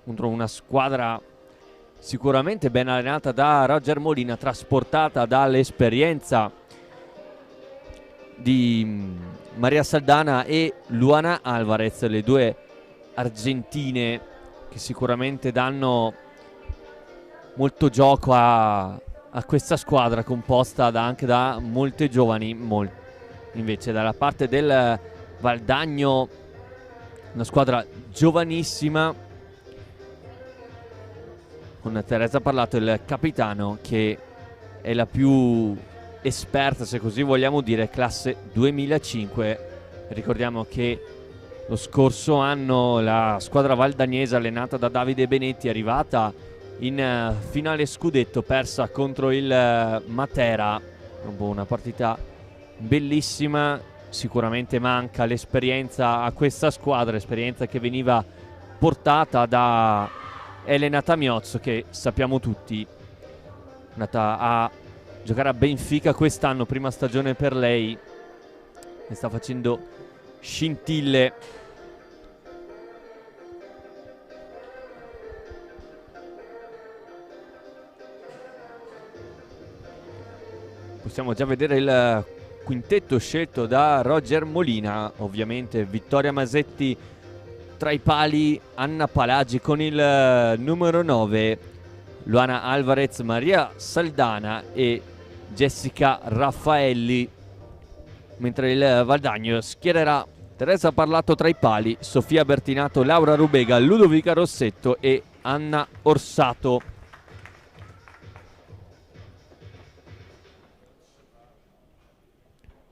contro una squadra sicuramente ben allenata da Roger Molina, trasportata dall'esperienza di Maria Saldana e Luana Alvarez, le due argentine che sicuramente danno molto gioco a questa squadra composta anche da molte giovani. Invece dalla parte del Valdagno, una squadra giovanissima con Teresa Parlato, il capitano, che è la più esperta, se così vogliamo dire, classe 2005. Ricordiamo che lo scorso anno la squadra valdagnese allenata da Davide Benetti è arrivata in finale scudetto, persa contro il Matera. Una partita bellissima. Sicuramente manca l'esperienza a questa squadra, esperienza che veniva portata da Elena Tamiozzo, che sappiamo tutti è andata a giocare a Benfica quest'anno, prima stagione per lei, e sta facendo scintille. Possiamo già vedere il quintetto scelto da Roger Molina. Ovviamente Vittoria Masetti tra i pali, Anna Palagi con il numero 9, Luana Alvarez, Maria Saldana e Jessica Raffaelli, mentre il Valdagno schiererà Teresa Parlato tra i pali, Sofia Bertinato, Laura Rubega, Ludovica Rossetto e Anna Orsato.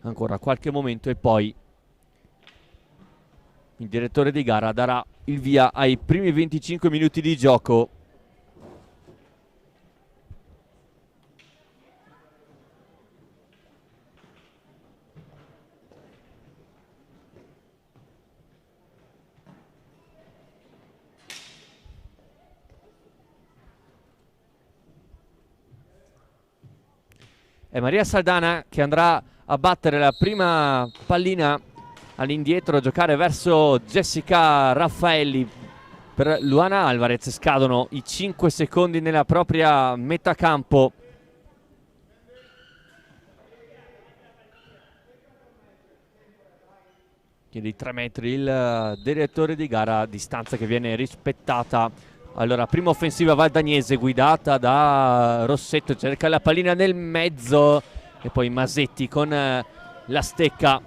Ancora qualche momento e poi il direttore di gara darà il via ai primi 25 minuti di gioco. È Maria Saldana che andrà a battere la prima pallina all'indietro, a giocare verso Jessica Raffaelli. Per Luana Alvarez scadono i 5 secondi nella propria metà campo. Chiede i 3 metri il direttore di gara, distanza che viene rispettata. Allora, prima offensiva valdagnese guidata da Rossetto, cerca la pallina nel mezzo e poi Masetti con la stecca.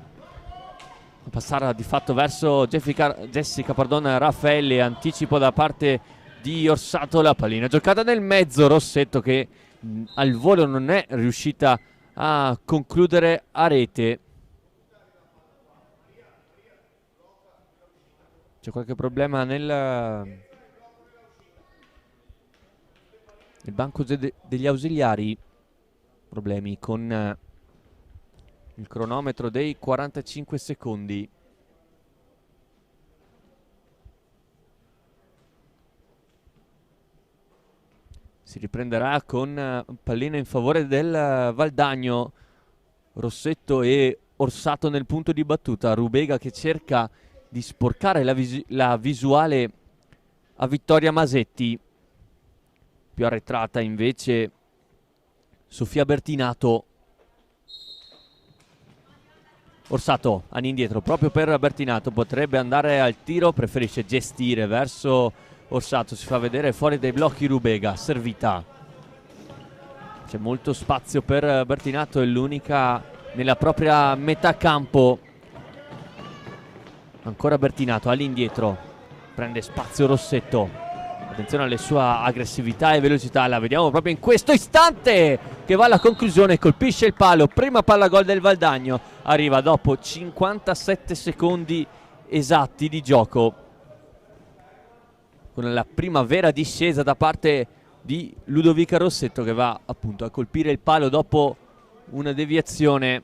Passare di fatto verso Jessica Raffaelli, anticipo da parte di Orsato, la pallina giocata nel mezzo, Rossetto che al volo non è riuscita a concludere a rete. C'è qualche problema nel banco degli ausiliari, problemi con il cronometro dei 45 secondi. Si riprenderà con pallina in favore del Valdagno. Rossetto e Orsato nel punto di battuta. Rubega che cerca di sporcare la visuale a Vittoria Masetti. Più arretrata invece Sofia Bertinato. Orsato all'indietro proprio per Bertinato, potrebbe andare al tiro, preferisce gestire verso Orsato, si fa vedere fuori dai blocchi Rubega, servita. C'è molto spazio per Bertinato, è l'unica nella propria metà campo. Ancora Bertinato all'indietro, prende spazio Rossetto. Attenzione alle sue aggressività e velocità, la vediamo proprio in questo istante che va alla conclusione, colpisce il palo, prima palla gol del Valdagno, arriva dopo 57 secondi esatti di gioco, con la prima vera discesa da parte di Ludovica Rossetto che va appunto a colpire il palo dopo una deviazione.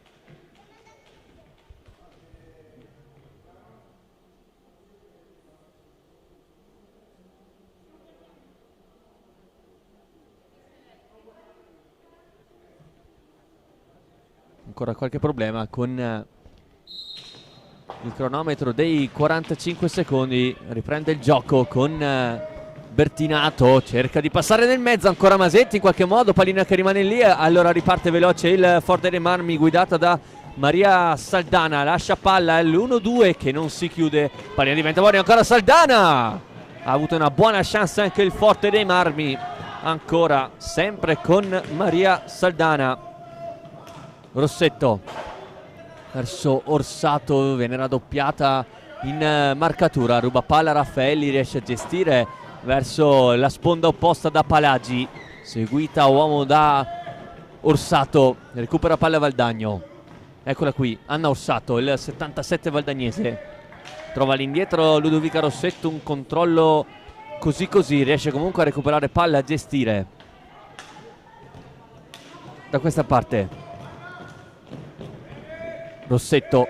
Ancora qualche problema con il cronometro dei 45 secondi. Riprende il gioco con Bertinato cerca di passare nel mezzo, ancora Masetti in qualche modo, pallina che rimane lì, allora riparte veloce il Forte dei Marmi guidata da Maria Saldana, lascia palla l'1-2 che non si chiude, pallina diventa fuori, ancora Saldana, ha avuto una buona chance anche il Forte dei Marmi, ancora sempre con Maria Saldana. Rossetto verso Orsato, viene raddoppiata in marcatura, ruba palla Raffaelli, riesce a gestire verso la sponda opposta da Palagi, seguita uomo da Orsato, recupera palla Valdagno, eccola qui Anna Orsato, il 77 valdagnese, trova all'indietro Ludovica Rossetto, un controllo così così, riesce comunque a recuperare palla, a gestire da questa parte Rossetto,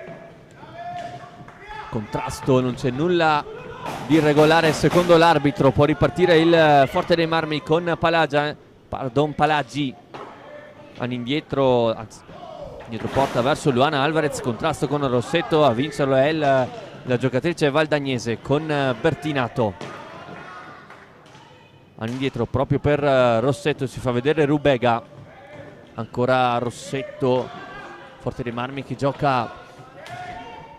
contrasto, non c'è nulla di irregolare secondo l'arbitro, può ripartire il Forte dei Marmi con Palagi all'indietro, anzi dietro porta verso Luana Alvarez, contrasto con Rossetto, a vincerlo è la giocatrice valdagnese con Bertinato, all'indietro proprio per Rossetto, si fa vedere Rubega, ancora Rossetto, Forte dei Marmi che gioca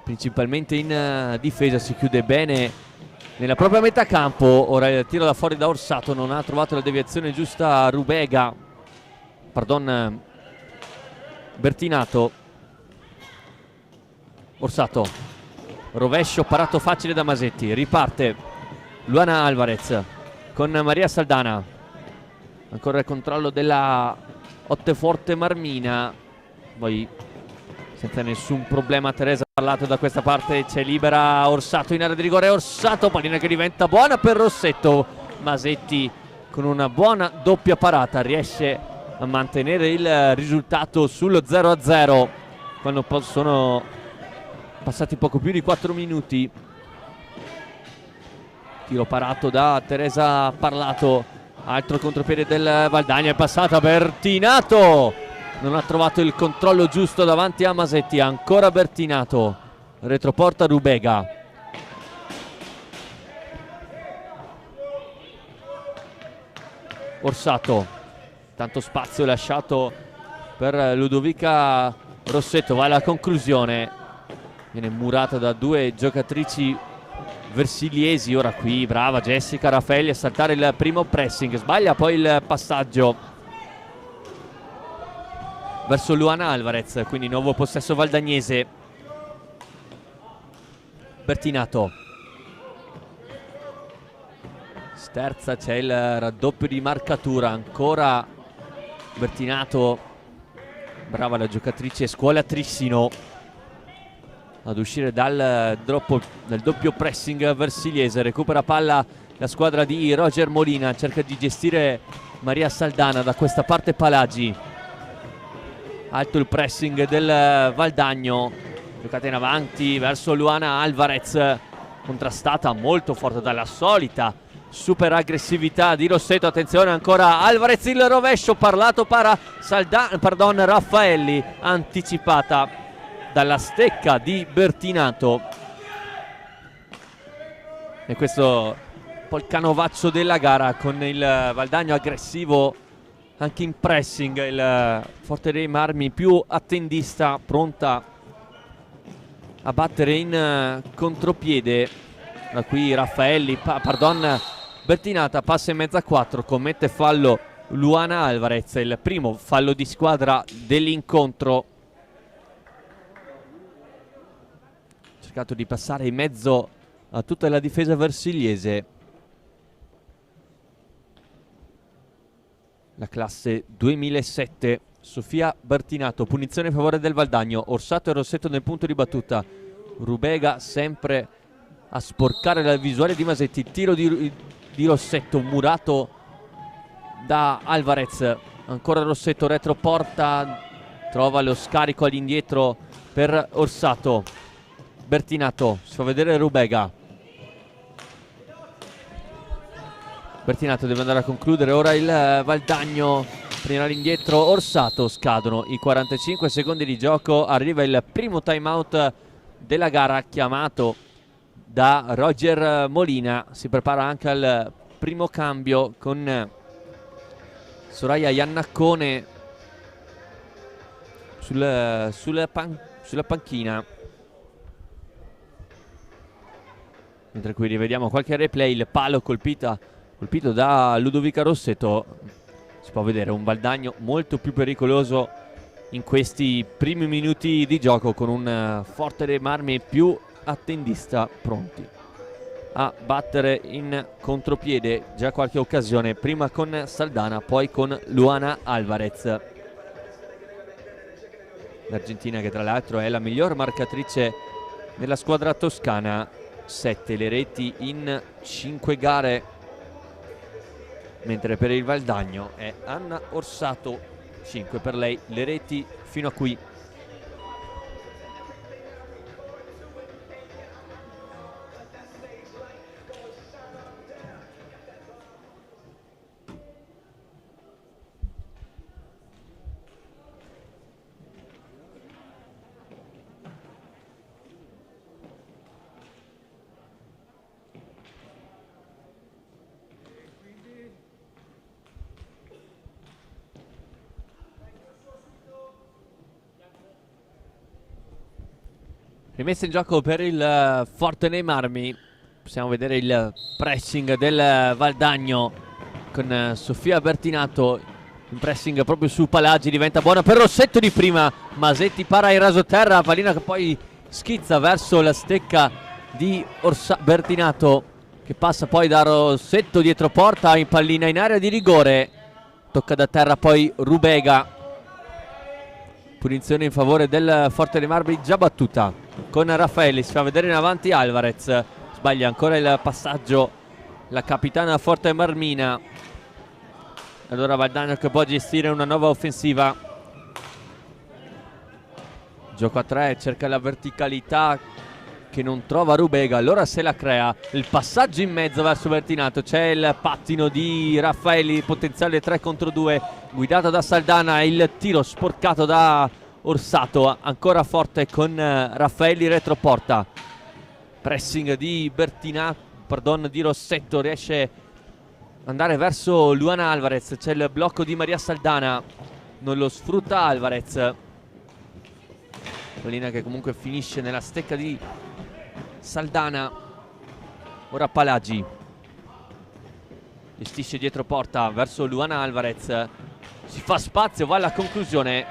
principalmente in difesa, si chiude bene nella propria metà campo, ora il tiro da fuori da Orsato, non ha trovato la deviazione giusta Rubega, pardon Bertinato, Orsato, rovescio parato facile da Masetti, riparte Luana Alvarez con Maria Saldana, ancora il controllo della Otteforte Marmina, poi senza nessun problema Teresa ha parlato da questa parte, c'è libera Orsato in area di rigore, Orsato, pallina che diventa buona per Rossetto, Masetti con una buona doppia parata riesce a mantenere il risultato sullo 0-0 quando sono passati poco più di 4 minuti. Tiro parato da Teresa Parlato, altro contropiede del Valdagna, è passata Bertinato, non ha trovato il controllo giusto davanti a Masetti, ancora Bertinato, retroporta Rubega, Orsato, tanto spazio lasciato per Ludovica Rossetto, va alla conclusione, viene murata da due giocatrici versiliesi, ora qui brava Jessica Raffaelli a saltare il primo pressing, sbaglia poi il passaggio verso Luana Alvarez, quindi nuovo possesso valdagnese. Bertinato, sterza, c'è il raddoppio di marcatura, ancora Bertinato, brava la giocatrice Scuola Trissino ad uscire dal doppio pressing versiliese, recupera palla la squadra di Roger Molina, cerca di gestire Maria Saldana, da questa parte Palagi, alto il pressing del Valdagno, giocata in avanti verso Luana Alvarez, contrastata molto forte dalla solita super aggressività di Rossetto, attenzione ancora Alvarez, il rovescio parlato Raffaelli, anticipata dalla stecca di Bertinato, e questo un po' il canovaccio della gara, con il Valdagno aggressivo anche in pressing, il Forte dei Marmi più attendista, pronta a battere in contropiede. Da qui Raffaelli, Bertinata passa in mezzo a 4, commette fallo Luana Alvarez, il primo fallo di squadra dell'incontro. Cercato di passare in mezzo a tutta la difesa versiliese la classe 2007. Sofia Bertinato, punizione in favore del Valdagno, Orsato e Rossetto nel punto di battuta, Rubega sempre a sporcare la visuale di Masetti, tiro di Rossetto murato da Alvarez, ancora Rossetto, retroporta, trova lo scarico all'indietro per Orsato. Bertinato, si fa vedere Rubega, Bertinato deve andare a concludere ora il Valdagno, prima all'indietro Orsato, scadono i 45 secondi di gioco, arriva il primo time out della gara chiamato da Roger Molina, si prepara anche al primo cambio con Soraya Iannaccone sulla panchina, mentre qui rivediamo qualche replay. Il palo colpito da Ludovica Rossetto. Si può vedere un Valdagno molto più pericoloso in questi primi minuti di gioco, con un Forte dei Marmi più attendista, pronti a battere in contropiede. Già qualche occasione, prima con Saldana, poi con Luana Alvarez, l'Argentina, che tra l'altro è la miglior marcatrice della squadra toscana. 7 le reti in 5 gare, mentre per il Valdagno è Anna Orsato, 5 per lei le reti fino a qui. Rimessa in gioco per il Forte dei Marmi. Possiamo vedere il pressing del Valdagno con Sofia Bertinato. Un pressing proprio su Palagi, diventa buona per Rossetto di prima. Masetti para il rasoterra, pallina che poi schizza verso la stecca di Bertinato, che passa poi da Rossetto dietro porta, in pallina in area di rigore. Tocca da terra poi Rubega. Punizione in favore del Forte dei Marmi già battuta con Raffaelli. Si fa vedere in avanti Alvarez, sbaglia ancora il passaggio la capitana Forte Marmina. Allora Valdagno che può gestire una nuova offensiva. Gioco a 3, cerca la verticalità che non trova Rubega, allora se la crea. Il passaggio in mezzo verso Bertinato, c'è il pattino di Raffaelli, potenziale 3 contro 2, guidato da Saldana. Il tiro sporcato da Orsato, ancora forte con Raffaelli retroporta. Pressing di di Rossetto, riesce ad andare verso Luana Alvarez. C'è il blocco di Maria Saldana, non lo sfrutta Alvarez. Pallina che comunque finisce nella stecca di Saldana. Ora Palagi gestisce dietro porta verso Luana Alvarez, si fa spazio, va alla conclusione,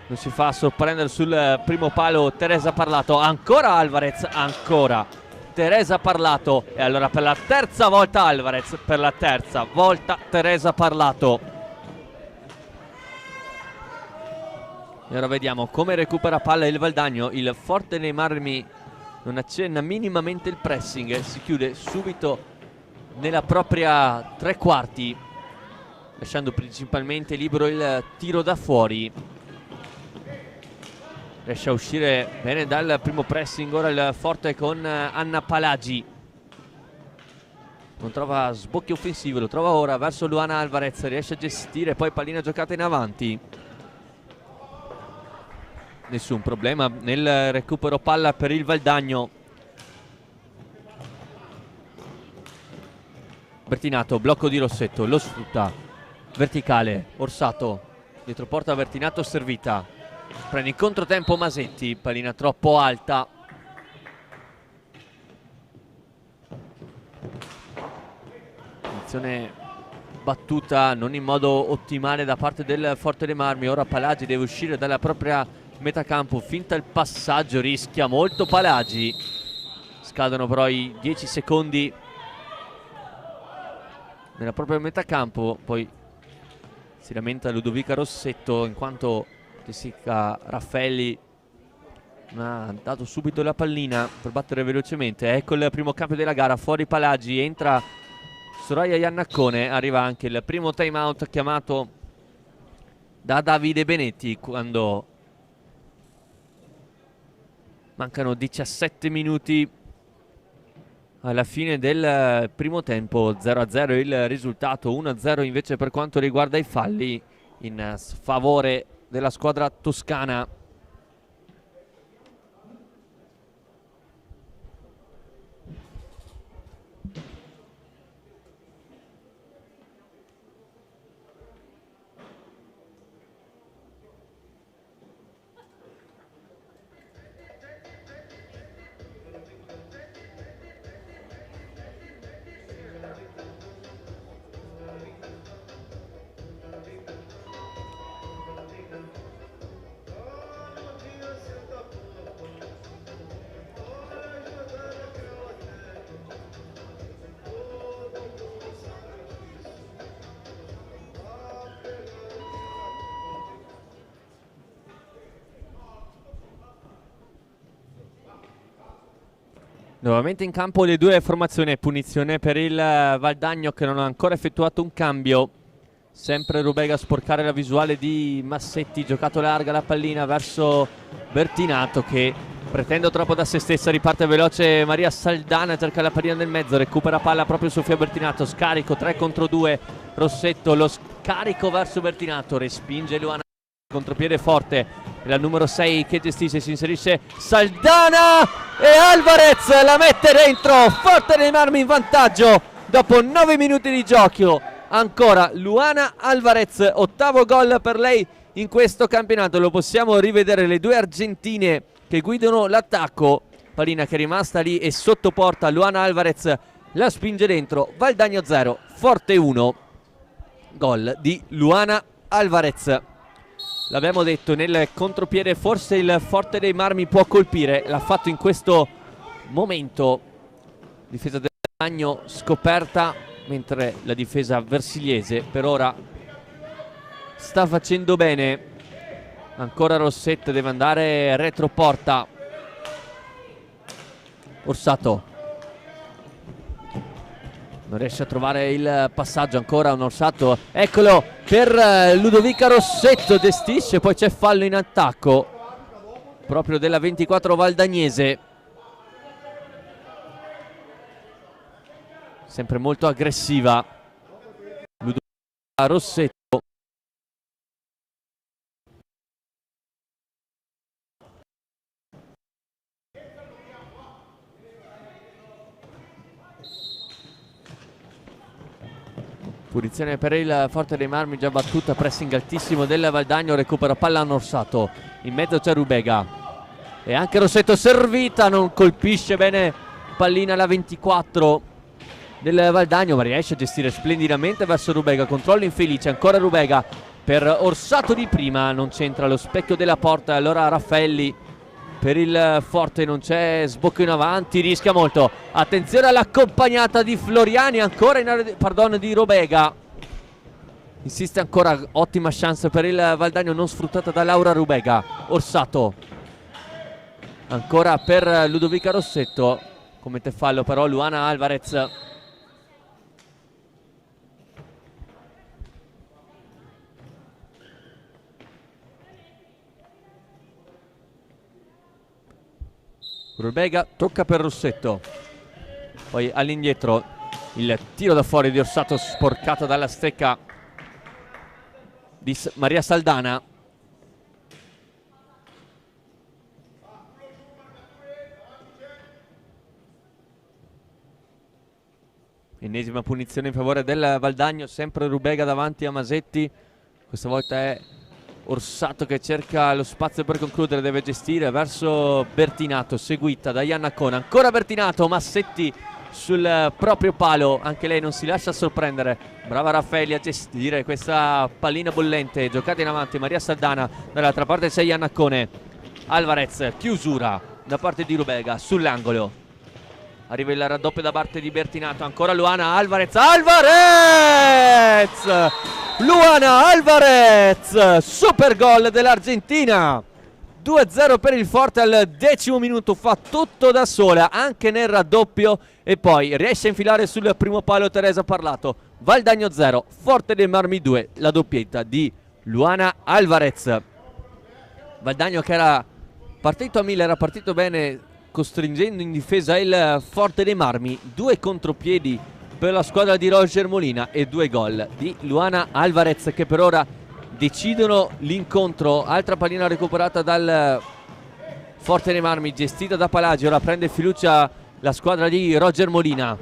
non si fa sorprendere sul primo palo Teresa Parlato. Ancora Alvarez, ancora Teresa Parlato, e allora per la terza volta Alvarez, per la terza volta Teresa Parlato. E ora vediamo come recupera palla il Valdagno. Il Forte dei Marmi non accenna minimamente il pressing, si chiude subito nella propria tre quarti, lasciando principalmente libero il tiro da fuori. Riesce a uscire bene dal primo pressing ora il Forte con Anna Palagi. Non trova sbocchi offensivi, lo trova ora verso Luana Alvarez, riesce a gestire, poi pallina giocata in avanti. Nessun problema nel recupero palla per il Valdagno. Bertinato, blocco di Rossetto, lo sfrutta, verticale, Orsato, dietro porta Bertinato, servita, prende in controtempo Masetti, pallina troppo alta. Azione battuta non in modo ottimale da parte del Forte dei Marmi. Ora Palagi deve uscire dalla propria metacampo, finta il passaggio, rischia molto Palagi. Scadono però i 10 secondi nella propria metacampo, poi si lamenta Ludovica Rossetto in quanto Jessica Raffaelli non ha dato subito la pallina per battere velocemente. Ecco il primo cambio della gara, fuori Palagi, entra Soraya Iannaccone. Arriva anche il primo time out chiamato da Davide Benetti quando mancano 17 minuti alla fine del primo tempo. 0-0 il risultato, 1-0 invece per quanto riguarda i falli in favore della squadra toscana. Nuovamente in campo le due formazioni, punizione per il Valdagno che non ha ancora effettuato un cambio. Sempre Rubega a sporcare la visuale di Massetti, giocato larga la pallina verso Bertinato che pretende troppo da se stessa, riparte veloce Maria Saldana, cerca la pallina nel mezzo, recupera palla proprio Sofia Bertinato, scarico 3 contro 2, Rossetto, lo scarico verso Bertinato, respinge Luana, contropiede forte, la numero 6 che gestisce, si inserisce Saldana e Alvarez la mette dentro, Forte dei Marmi in vantaggio dopo 9 minuti di gioco. Ancora Luana Alvarez, ottavo gol per lei in questo campionato, lo possiamo rivedere, le due argentine che guidano l'attacco, pallina che è rimasta lì e sotto porta, Luana Alvarez la spinge dentro, Valdagno 0, Forte 1, gol di Luana Alvarez. L'abbiamo detto, nel contropiede forse il Forte dei Marmi può colpire, l'ha fatto in questo momento, difesa del Valdagno scoperta, mentre la difesa versigliese per ora sta facendo bene. Ancora Rossetto, deve andare retroporta. Orsato non riesce a trovare il passaggio, ancora un Orsato, eccolo per Ludovica Rossetto, gestisce, poi c'è fallo in attacco proprio della 24 valdagnese, sempre molto aggressiva Ludovica Rossetto. Punizione per il Forte dei Marmi, già battuta, pressing altissimo del Valdagno, recupera palla a Orsato, in mezzo c'è Rubega e anche Rossetto servita, non colpisce bene, pallina alla 24 del Valdagno, ma riesce a gestire splendidamente verso Rubega, controllo infelice, ancora Rubega per Orsato di prima, non c'entra lo specchio della porta, allora Raffaelli per il Forte, non c'è sbocco in avanti, rischia molto, attenzione all'accompagnata di Floriani, ancora in area di Rubega, insiste ancora, ottima chance per il Valdagno non sfruttata da Laura Rubega. Orsato ancora per Ludovica Rossetto, commette fallo però Luana Alvarez. Rubega tocca per Rossetto, poi all'indietro il tiro da fuori di Orsato sporcato dalla stecca di Maria Saldana. Ennesima punizione in favore del Valdagno, sempre Rubega davanti a Masetti, questa volta è Orsato che cerca lo spazio per concludere, deve gestire verso Bertinato, seguita da Iannacone, ancora Bertinato, Massetti sul proprio palo, anche lei non si lascia sorprendere, brava Raffaelli a gestire questa pallina bollente, giocata in avanti Maria Saldana, dall'altra parte c'è Iannacone, Alvarez, chiusura da parte di Rubega sull'angolo, arriva il raddoppio da parte di Bertinato, ancora Luana Alvarez, Luana Alvarez, super gol dell'Argentina, 2-0 per il Forte al 10° minuto, fa tutto da sola anche nel raddoppio e poi riesce a infilare sul primo palo Teresa Parlato. Valdagno 0, Forte dei Marmi 2, la doppietta di Luana Alvarez. Valdagno che era partito a 1000, era partito bene, costringendo in difesa il Forte dei Marmi, 2 contropiedi per la squadra di Roger Molina e 2 gol di Luana Alvarez che per ora decidono l'incontro. Altra pallina recuperata dal Forte dei Marmi, gestita da Palagi, ora prende fiducia la squadra di Roger Molina.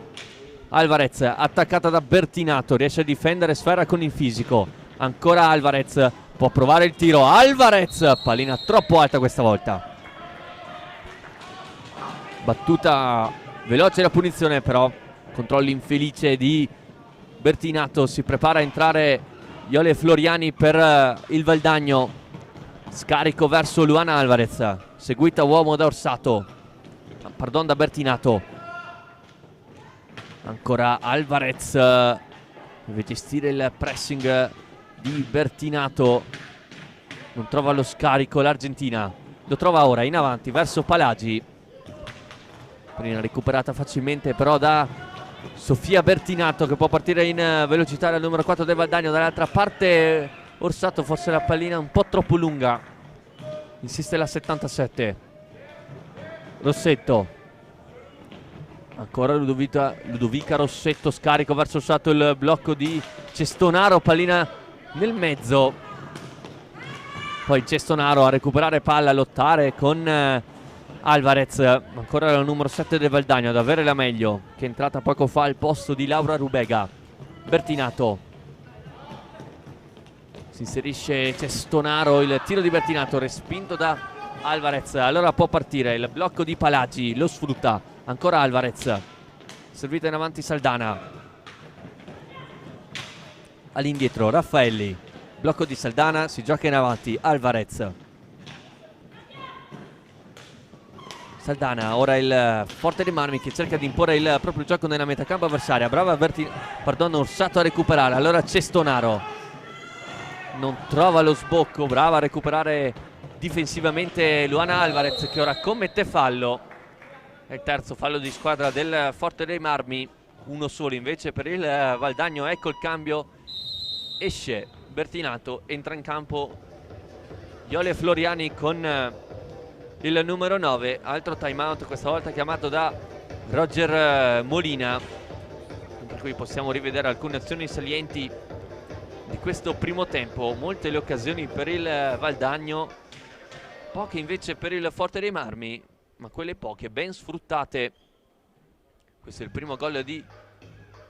Alvarez attaccata da Bertinato, riesce a difendere, sferra con il fisico, ancora Alvarez, può provare il tiro, Alvarez, pallina troppo alta questa volta, battuta veloce la punizione però, controllo infelice di Bertinato, si prepara a entrare Iole Floriani per il Valdagno, scarico verso Luana Alvarez, seguita uomo da Orsato, da Bertinato, ancora Alvarez, deve gestire il pressing di Bertinato, non trova lo scarico l'Argentina, lo trova ora in avanti verso Palagi, Pallina recuperata facilmente però da Sofia Bertinato, che può partire in velocità dal numero 4 del Valdagno. Dall'altra parte Orsato, forse la pallina un po' troppo lunga, insiste la 77. Rossetto, ancora Ludovica Rossetto, scarico verso Orsato, il blocco di Cestonaro, pallina nel mezzo, poi Cestonaro a recuperare palla, a lottare con Alvarez, ancora il numero 7 del Valdagno ad avere la meglio, che è entrata poco fa al posto di Laura Rubega. Bertinato, si inserisce Cestonaro, il tiro di Bertinato respinto da Alvarez, allora può partire il blocco di Palagi, lo sfrutta, ancora Alvarez, servita in avanti Saldana, all'indietro Raffaelli, blocco di Saldana, si gioca in avanti Alvarez. Saldana, ora il forte dei Marmi che cerca di imporre il proprio gioco nella metacampo avversaria. Brava Orsato a recuperare. Allora Cestonaro non trova lo sbocco. Brava a recuperare difensivamente Luana Alvarez, che ora commette fallo. È il terzo fallo di squadra del forte dei Marmi. Uno solo invece per il Valdagno. Ecco il cambio. Esce Bertinato, entra in campo Iole Floriani con il numero 9, altro time out questa volta chiamato da Roger Molina, per cui possiamo rivedere alcune azioni salienti di questo primo tempo. Molte le occasioni per il Valdagno, poche invece per il Forte dei Marmi, ma quelle poche ben sfruttate. Questo è il primo gol di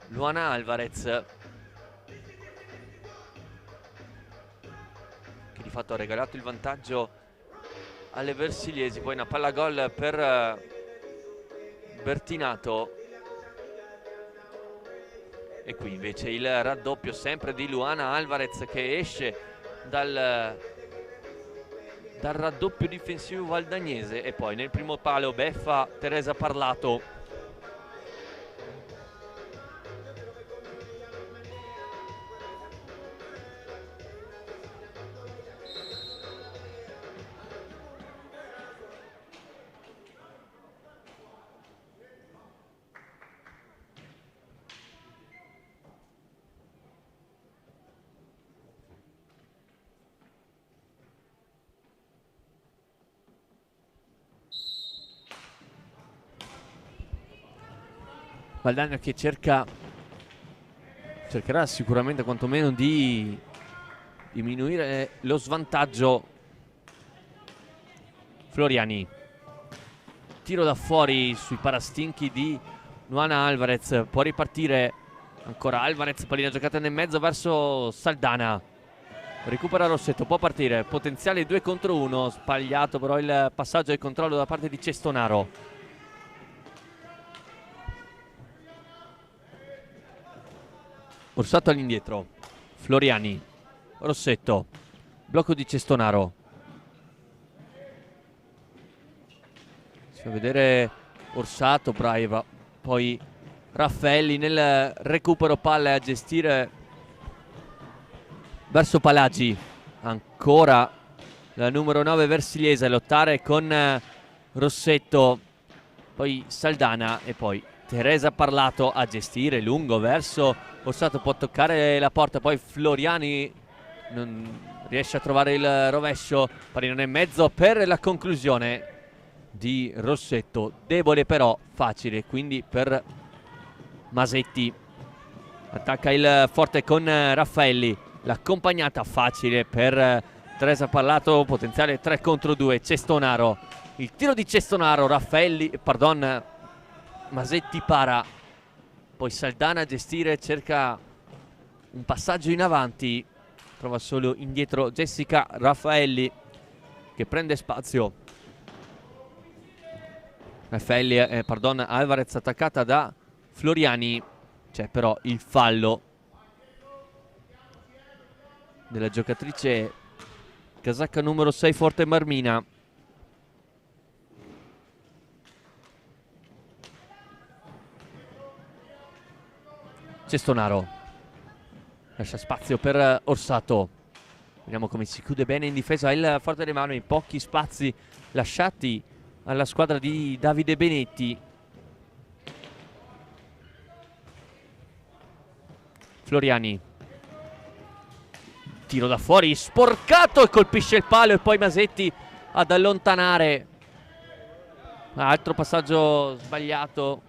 Luana Alvarez, che di fatto ha regalato il vantaggio alle Versiliesi. Poi una palla gol per Bertinato, e qui invece il raddoppio sempre di Luana Alvarez, che esce dal raddoppio difensivo valdagnese. E poi nel primo palo beffa Teresa Parlato. Valdagno che cercherà sicuramente quantomeno di diminuire lo svantaggio. Floriani, tiro da fuori sui parastinchi di Luana Alvarez, può ripartire ancora Alvarez, pallina giocata nel mezzo verso Saldana, recupera Rossetto, può partire, potenziale 2 contro 1, sbagliato però il passaggio e il controllo da parte di Cestonaro. Orsato all'indietro, Floriani, Rossetto, blocco di Cestonaro, si fa vedere Orsato, brava, poi Raffaelli nel recupero palle a gestire verso Palagi, ancora la numero 9 Versiliese a lottare con Rossetto, poi Saldana e poi Teresa Parlato a gestire lungo verso Orsato, può toccare la porta, poi Floriani non riesce a trovare il rovescio, pallina nel mezzo per la conclusione di Rossetto, debole però facile quindi per Masetti. Attacca il forte con Raffaelli, l'accompagnata facile per Teresa Parlato, potenziale 3 contro 2. Cestonaro, il tiro di Cestonaro, Masetti para, poi Saldana a gestire, cerca un passaggio in avanti, trova solo indietro Jessica Raffaelli che prende spazio. Alvarez attaccata da Floriani, c'è però il fallo della giocatrice casacca numero 6 Forte Marmina. Cestonaro lascia spazio per Orsato, vediamo come si chiude bene in difesa il Forte dei Marmi, pochi spazi lasciati alla squadra di Davide Benetti. Floriani, tiro da fuori sporcato e colpisce il palo, e poi Masetti ad allontanare. Altro passaggio sbagliato.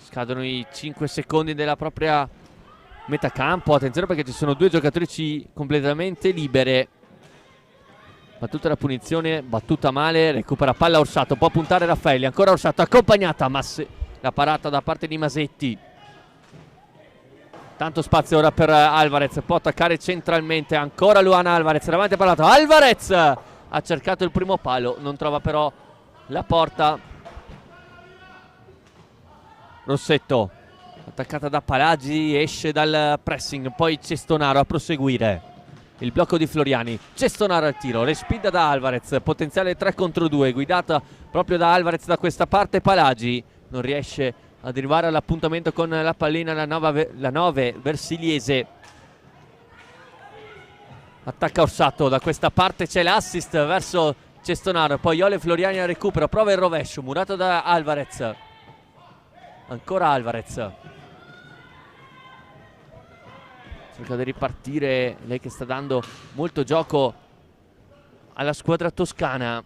Scadono i 5 secondi della propria metà campo. Attenzione perché ci sono due giocatrici completamente libere. Battuta la punizione, battuta male, recupera palla Orsato, può puntare Raffaelli, ancora Orsato, accompagnata, ma la parata da parte di Masetti. Tanto spazio ora per Alvarez, può attaccare centralmente, ancora Luana Alvarez, davanti a parlato, Alvarez ha cercato il primo palo, non trova però la porta. Rossetto, attaccata da Palagi, esce dal pressing, poi Cestonaro a proseguire. Il blocco di Floriani, Cestonaro al tiro, respinta da Alvarez, potenziale 3 contro 2, guidata proprio da Alvarez da questa parte. Palagi non riesce ad arrivare all'appuntamento con la pallina, la 9 Versiliese. Attacca Orsato, da questa parte c'è l'assist verso Cestonaro, poi Iole Floriani al recupero, prova il rovescio, murato da Alvarez. Ancora Alvarez. Cerca di ripartire, lei che sta dando molto gioco alla squadra toscana.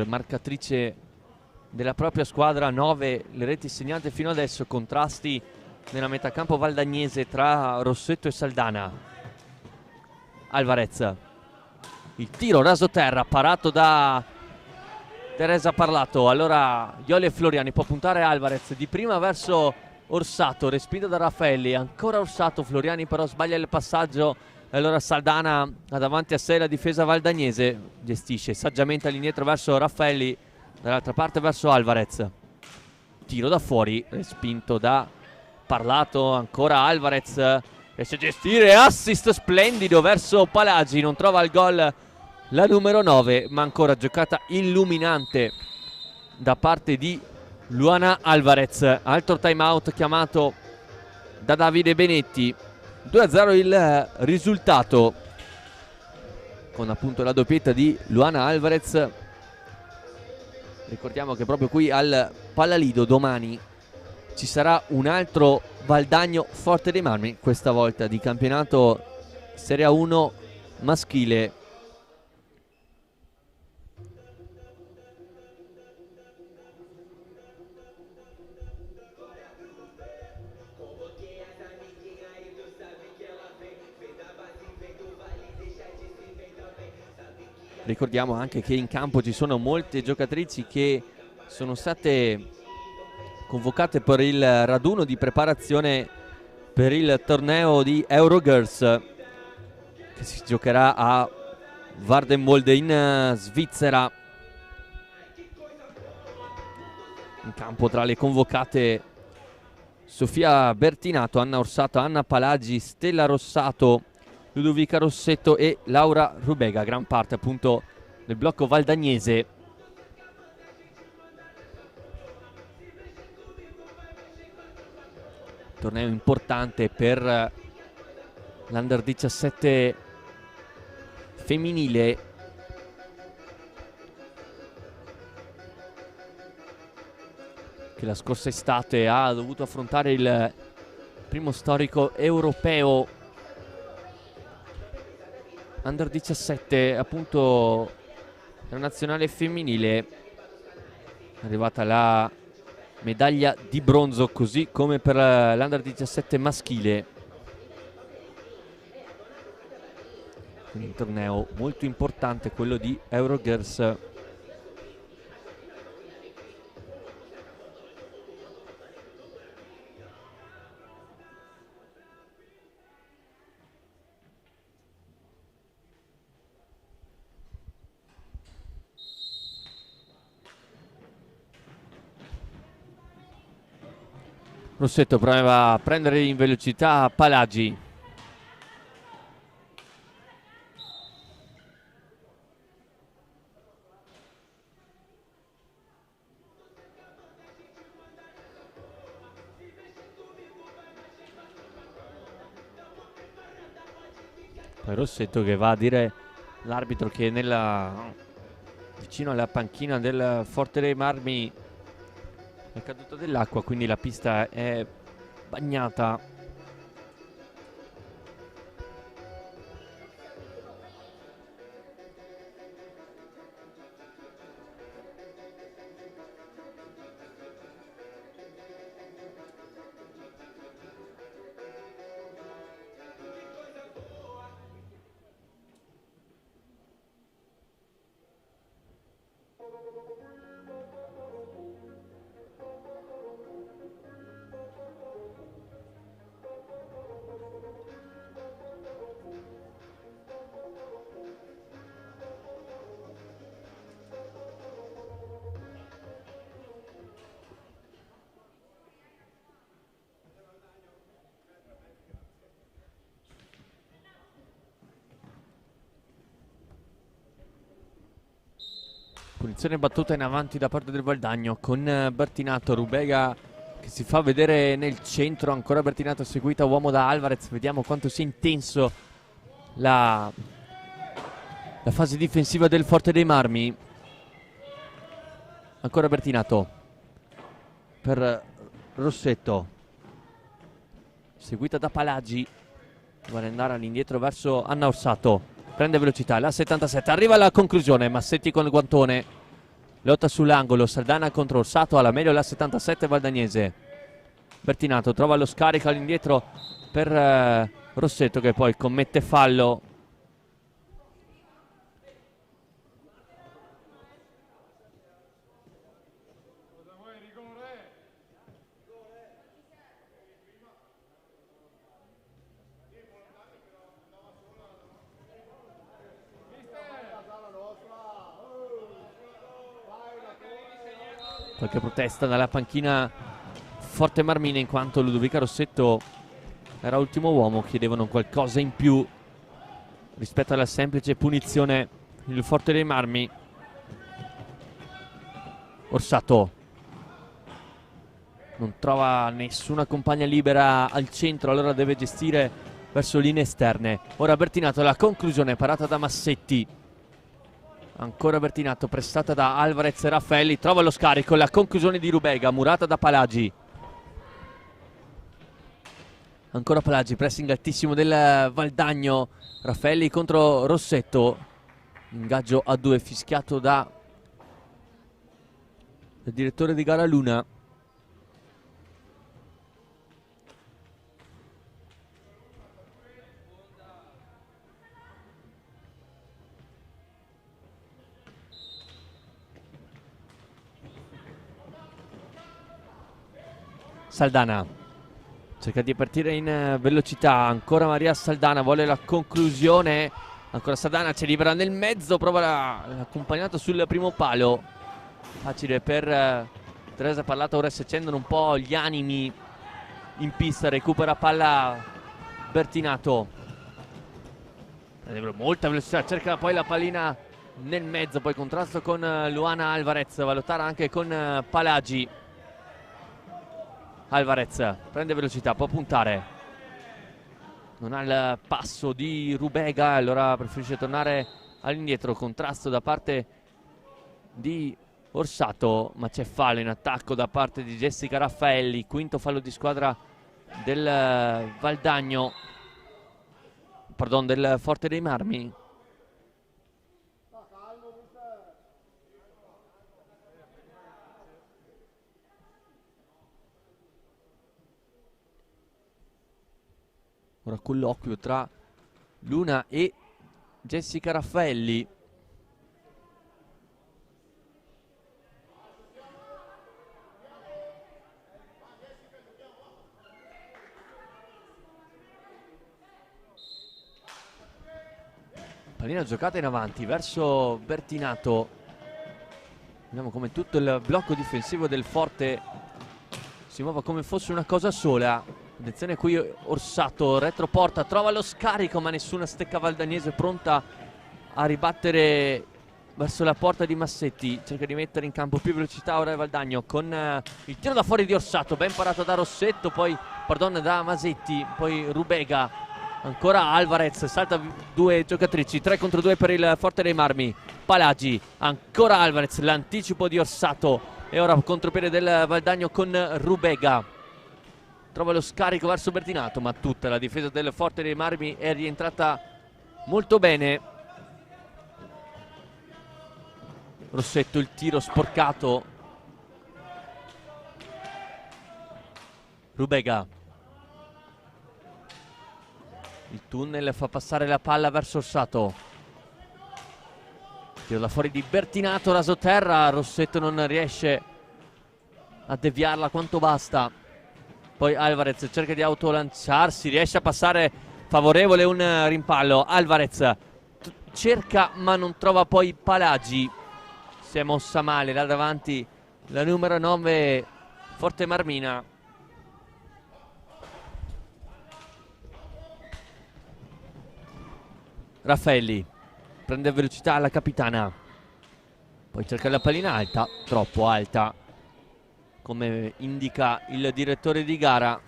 Marcatrice della propria squadra, 9 le reti segnate fino adesso, contrasti nella metà campo valdagnese tra Rossetto e Saldana. Alvarez, il tiro raso terra parato da Teresa Parlato. Allora Iole Floriani, può puntare Alvarez di prima verso Orsato, respinto da Raffaelli, ancora Orsato, Floriani però sbaglia il passaggio, e allora Saldana ha davanti a sé la difesa valdagnese, gestisce saggiamente all'indietro verso Raffaelli, dall'altra parte verso Alvarez, tiro da fuori, respinto da Parlato, ancora Alvarez, riesce a gestire, assist splendido verso Palagi, non trova il gol la numero 9, ma ancora giocata illuminante da parte di Luana Alvarez. Altro time out chiamato da Davide Benetti. 2-0 il risultato, con appunto la doppietta di Luana Alvarez. Ricordiamo che proprio qui al Pallalido domani ci sarà un altro Valdagno Forte dei Marmi, questa volta di campionato Serie A1 maschile. Ricordiamo anche che in campo ci sono molte giocatrici che sono state convocate per il raduno di preparazione per il torneo di Eurogirls che si giocherà a Wardenwolde in Svizzera. In campo tra le convocate Sofia Bertinato, Anna Orsato, Anna Palagi, Stella Rossato, Ludovica Rossetto e Laura Rubega, gran parte appunto del blocco valdagnese. Torneo importante per l'Under 17 femminile. Che la scorsa estate ha dovuto affrontare il primo storico europeo Under 17, appunto la nazionale femminile. È arrivata la medaglia di bronzo, così come per l'Under 17 maschile. Quindi un torneo molto importante, quello di Eurogirls. Rossetto prova a prendere in velocità Palagi. Poi Rossetto che va a dire l'arbitro che vicino alla panchina del Forte dei Marmi È caduta dell'acqua, quindi la pista è bagnata. Punizione battuta in avanti da parte del Valdagno con Bertinato. Rubega che si fa vedere nel centro, ancora Bertinato seguita uomo da Alvarez. Vediamo quanto sia intenso la fase difensiva del Forte dei Marmi. Ancora Bertinato per Rossetto, seguita da Palagi, vuole andare all'indietro verso Anna Orsato. Prende velocità, la 77, arriva alla conclusione, Massetti con il guantone, lotta sull'angolo, Saldana contro Orsato, alla meglio la 77 valdagnese. Bertinato trova lo scarico all'indietro per Rossetto che poi commette fallo. Qualche protesta dalla panchina Forte Marmina, in quanto Ludovica Rossetto era ultimo uomo, chiedevano qualcosa in più rispetto alla semplice punizione. Il Forte dei Marmi. Orsato non trova nessuna compagna libera al centro, allora deve gestire verso linee esterne. Ora Bertinato, la conclusione parata da Massetti. Ancora Bertinato, pressata da Alvarez e Raffaelli, trova lo scarico, la conclusione di Rubega, murata da Palagi. Ancora Palagi, pressing altissimo del Valdagno. Raffaelli contro Rossetto, ingaggio a due fischiato da il direttore di gara Luna. Saldana cerca di partire in velocità, ancora Maria Saldana, vuole la conclusione, ancora Saldana, c'è libera nel mezzo, prova l'accompagnato sul primo palo, facile per Teresa Parlato. Ora si accendono un po' gli animi in pista, recupera palla Bertinato, molta velocità, cerca poi la pallina nel mezzo, poi contrasto con Luana Alvarez, va a lottare anche con Palagi. Alvarez prende velocità, può puntare, non ha il passo di Rubega, allora preferisce tornare all'indietro. Contrasto da parte di Orsato, ma c'è fallo in attacco da parte di Jessica Raffaelli. Quinto fallo di squadra del Valdagno, pardon, del Forte dei Marmi. Ora colloquio tra Luna e Jessica Raffaelli. Pallina giocata in avanti verso Bertinato. Vediamo come tutto il blocco difensivo del Forte si muova come fosse una cosa sola. Attenzione qui Orsato, retroporta, trova lo scarico ma nessuna stecca valdagnese pronta a ribattere verso la porta di Massetti. Cerca di mettere in campo più velocità ora il Valdagno con il tiro da fuori di Orsato, ben parato da Rossetto, poi pardon da Masetti, poi Rubega, ancora Alvarez, salta due giocatrici, 3 contro 2 per il Forte dei Marmi. Palagi, ancora Alvarez, l'anticipo di Orsato E ora contropiede del Valdagno con Rubega. Trova lo scarico verso Bertinato, ma tutta la difesa del Forte dei Marmi è rientrata molto bene. Rossetto, il tiro sporcato. Rubega. Il tunnel fa passare la palla verso Orsato. Tiro da fuori di Bertinato, rasoterra. Rossetto non riesce a deviarla quanto basta. Poi Alvarez cerca di autolanciarsi, riesce a passare favorevole, un rimpallo. Alvarez cerca ma non trova poi Palagi. Si è mossa male là davanti la numero 9 Forte Marmina. Raffaelli prende velocità alla capitana, poi cerca la pallina alta, troppo alta come indica il direttore di gara.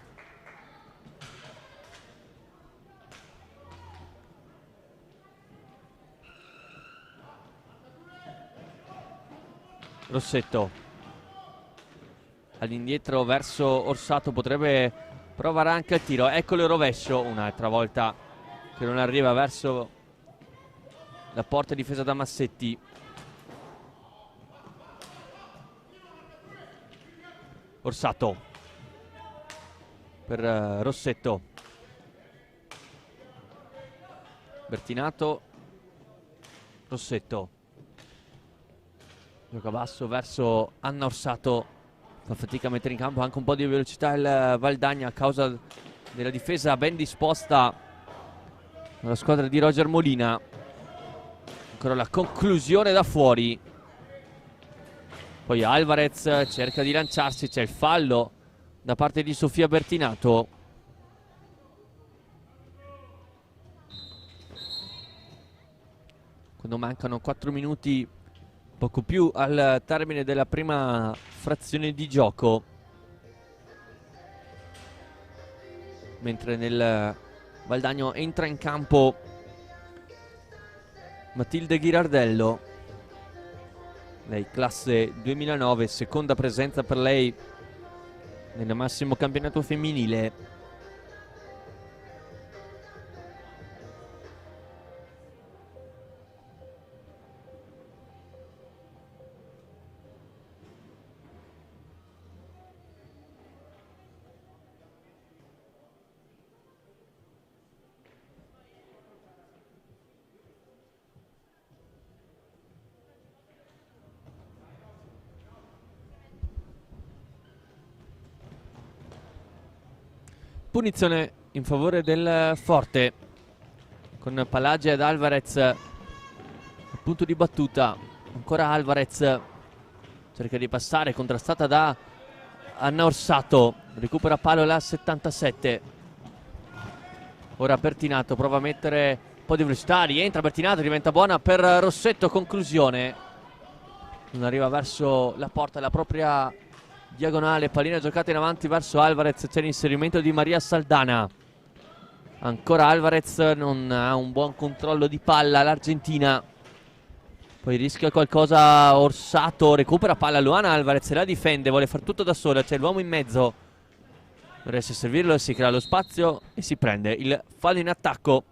Rossetto all'indietro verso Orsato, potrebbe provare anche il tiro. Eccolo il rovescio, un'altra volta che non arriva verso la porta difesa da Massetti. Orsato per Rossetto. Bertinato. Rossetto. Gioca basso verso Anna Orsato. Fa fatica a mettere in campo anche un po' di velocità il Valdagna a causa della difesa ben disposta dalla squadra di Roger Molina. Ancora la conclusione da fuori. Poi Alvarez cerca di lanciarsi, c'è il fallo da parte di Sofia Bertinato. Quando mancano 4 minuti, poco più, al termine della prima frazione di gioco. Mentre nel Valdagno entra in campo Matilde Ghirardello. Lei classe 2009, seconda presenza per lei nel massimo campionato femminile. Punizione in favore del Forte con Palagi ed Alvarez al punto di battuta. Ancora Alvarez cerca di passare, contrastata da Anna Orsato, recupera palo alla 77. Ora Bertinato prova a mettere un po' di velocità, rientra Bertinato, diventa buona per Rossetto, conclusione. Non arriva verso la porta, la propria diagonale, pallina giocata in avanti verso Alvarez, c'è l'inserimento di Maria Saldana. Ancora Alvarez non ha un buon controllo di palla, l'Argentina. Poi rischia qualcosa Orsato, recupera palla Luana Alvarez, la difende, vuole far tutto da sola, c'è l'uomo in mezzo. Non riesce a servirlo, si crea lo spazio e si prende il fallo in attacco.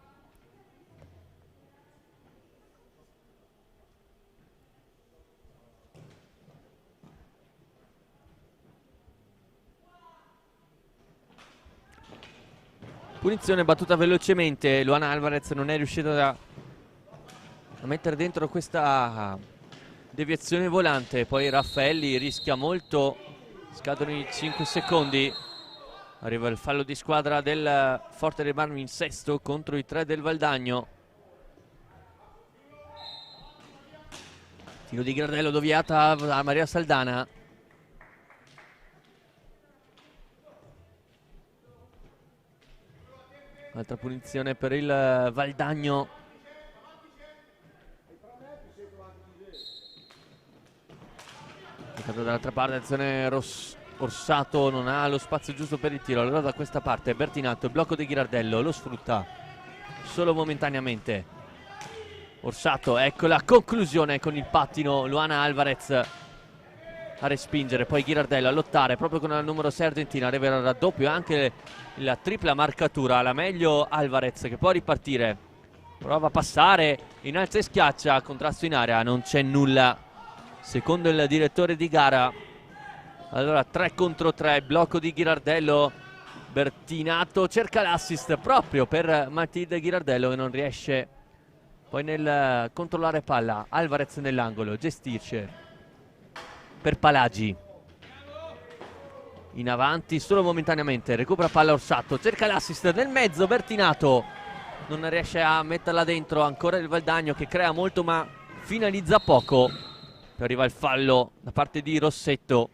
Punizione battuta velocemente, Luana Alvarez non è riuscita a mettere dentro questa deviazione volante. Poi Raffaelli rischia molto, scadono i 5 secondi. Arriva il fallo di squadra del Forte dei Marmi in sesto contro i 3 del Valdagno. Tiro di Ghirardello deviata a Maria Saldana. Altra punizione per il Valdagno. Dall'altra parte azione Orsato non ha lo spazio giusto per il tiro. Allora da questa parte Bertinato, il blocco di Ghirardello, lo sfrutta solo momentaneamente. Orsato, ecco la conclusione con il pattino Luana Alvarez. a respingere, poi Ghirardello a lottare proprio con il numero 6 argentino, arriva il raddoppio e anche la tripla marcatura, la meglio Alvarez che può ripartire, prova a passare, innalza e schiaccia, contrasto in area, non c'è nulla secondo il direttore di gara. Allora 3 contro 3, blocco di Ghirardello, Bertinato cerca l'assist proprio per Matilde Ghirardello che non riesce poi nel controllare palla. Alvarez nell'angolo, gestisce per Palagi, in avanti solo momentaneamente, recupera palla Orsato, cerca l'assist nel mezzo, Bertinato non riesce a metterla dentro, ancora il Valdagno che crea molto ma finalizza poco. Poi arriva il fallo da parte di Rossetto.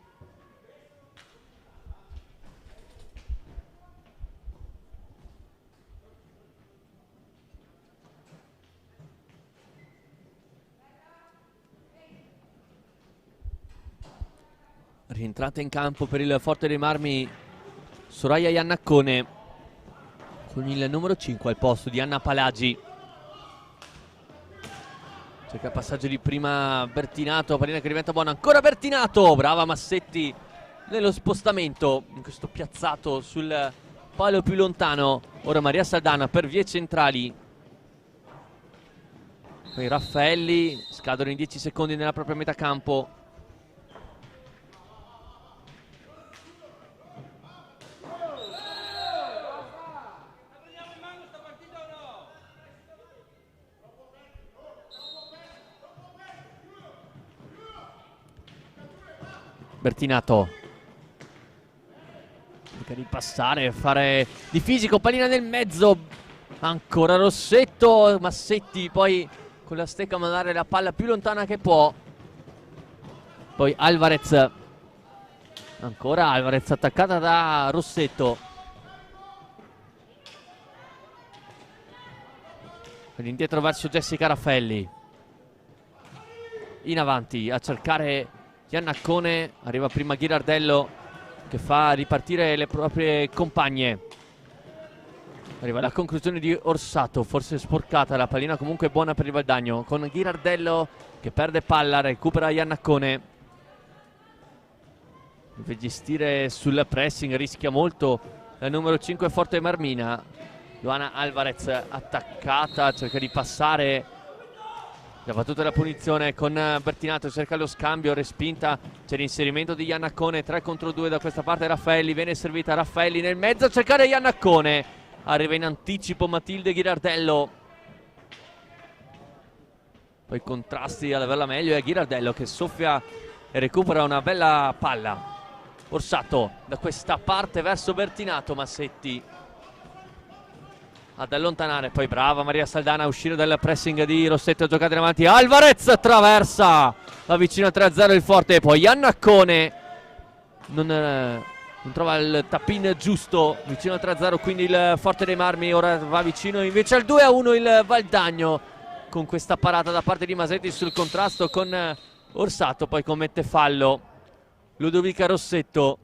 Rientrata in campo per il Forte dei Marmi Soraya Iannaccone con il numero 5 al posto di Anna Palagi. Cerca il passaggio di prima Bertinato, pallina che diventa buona, ancora Bertinato, brava Massetti nello spostamento, in questo piazzato sul palo più lontano. Ora Maria Saldana per vie centrali, poi Raffaelli, scadono in 10 secondi nella propria metà campo. Bertinato cerca di passare, fare di fisico, pallina nel mezzo, ancora Rossetto, Massetti poi con la stecca mandare la palla più lontana che può. Poi Alvarez, ancora Alvarez attaccata da Rossetto, quindi indietro verso Jessica Raffaelli, in avanti a cercare Iannaccone, arriva prima Ghirardello che fa ripartire le proprie compagne. Arriva la conclusione di Orsato, forse sporcata, la pallina comunque buona per il Valdagno, con Ghirardello che perde palla, recupera Iannaccone, deve gestire sul pressing, rischia molto la numero 5 Forte Marmina. Luana Alvarez attaccata, cerca di passare, ha battuto la punizione con Bertinato, cerca lo scambio, respinta, c'è l'inserimento di Iannaccone, 3 contro 2 da questa parte. Raffaelli, viene servita Raffaelli nel mezzo a cercare Iannaccone, arriva in anticipo Matilde Ghirardello, poi contrasti ad averla meglio è Ghirardello che soffia e recupera una bella palla. Orsato da questa parte verso Bertinato, Massetti ad allontanare, poi brava Maria Saldana a uscire dal pressing di Rossetto, a giocare in avanti, Alvarez attraversa, va vicino a 3-0 il Forte, poi Iannaccone non trova il tap-in giusto, vicino al 3-0 quindi il Forte dei Marmi, ora va vicino invece al 2-1 il Valdagno con questa parata da parte di Masetti sul contrasto con Orsato, poi commette fallo Ludovica Rossetto.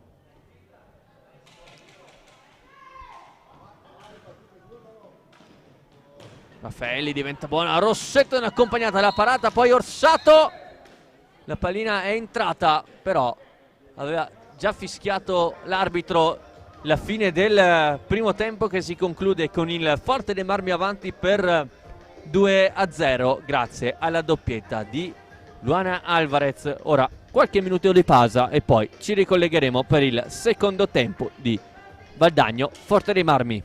Raffaelli diventa buona, Rossetto è accompagnata alla parata, poi Orsato, la pallina è entrata, però aveva già fischiato l'arbitro la fine del primo tempo che si conclude con il Forte dei Marmi avanti per 2-0 grazie alla doppietta di Luana Alvarez. Ora qualche minuto di pausa e poi ci ricollegheremo per il secondo tempo di Valdagno Forte dei Marmi.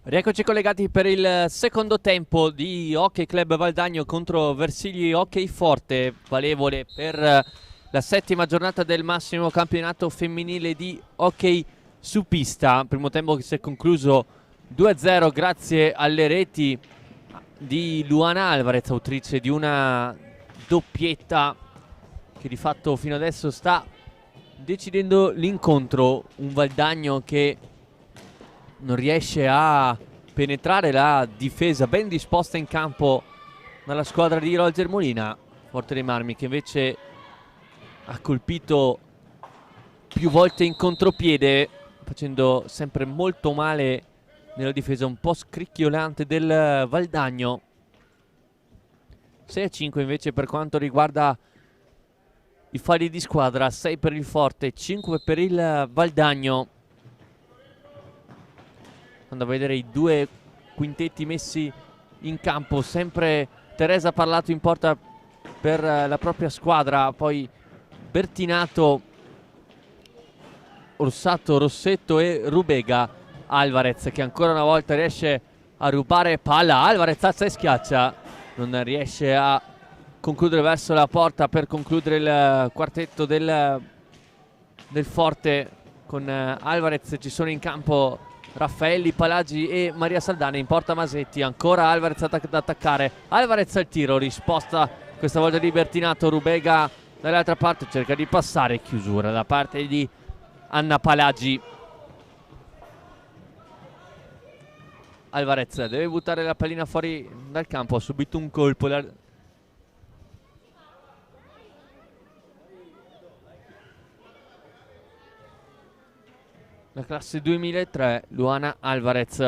Rieccoci collegati per il secondo tempo di Hockey Club Valdagno contro Versigli Hockey Forte, valevole per la settima giornata del massimo campionato femminile di hockey su pista. Primo tempo che si è concluso 2-0 grazie alle reti di Luana Alvarez, autrice di una doppietta che di fatto fino adesso sta decidendo l'incontro. Un Valdagno che non riesce a penetrare la difesa ben disposta in campo dalla squadra di Roger Molina. Forte dei Marmi che invece ha colpito più volte in contropiede, facendo sempre molto male nella difesa un po' scricchiolante del Valdagno. 6-5 invece per quanto riguarda i falli di squadra, 6 per il Forte, 5 per il Valdagno. Andando a vedere i due quintetti messi in campo, sempre Teresa Parlato in porta per la propria squadra, poi Bertinato, Orsato, Rossetto e Rubega. Alvarez che ancora una volta riesce a rubare palla, Alvarez alza e schiaccia, non riesce a concludere verso la porta per concludere il quartetto del Forte. Con Alvarez ci sono in campo Raffaelli, Palagi e Maria Saldana, in porta Masetti, ancora Alvarez ad attaccare, Alvarez al tiro, risposta questa volta di Bertinato, Rubega dall'altra parte cerca di passare, chiusura da parte di Anna Palagi. Alvarez deve buttare la pallina fuori dal campo, ha subito un colpo. La classe 2003, Luana Alvarez.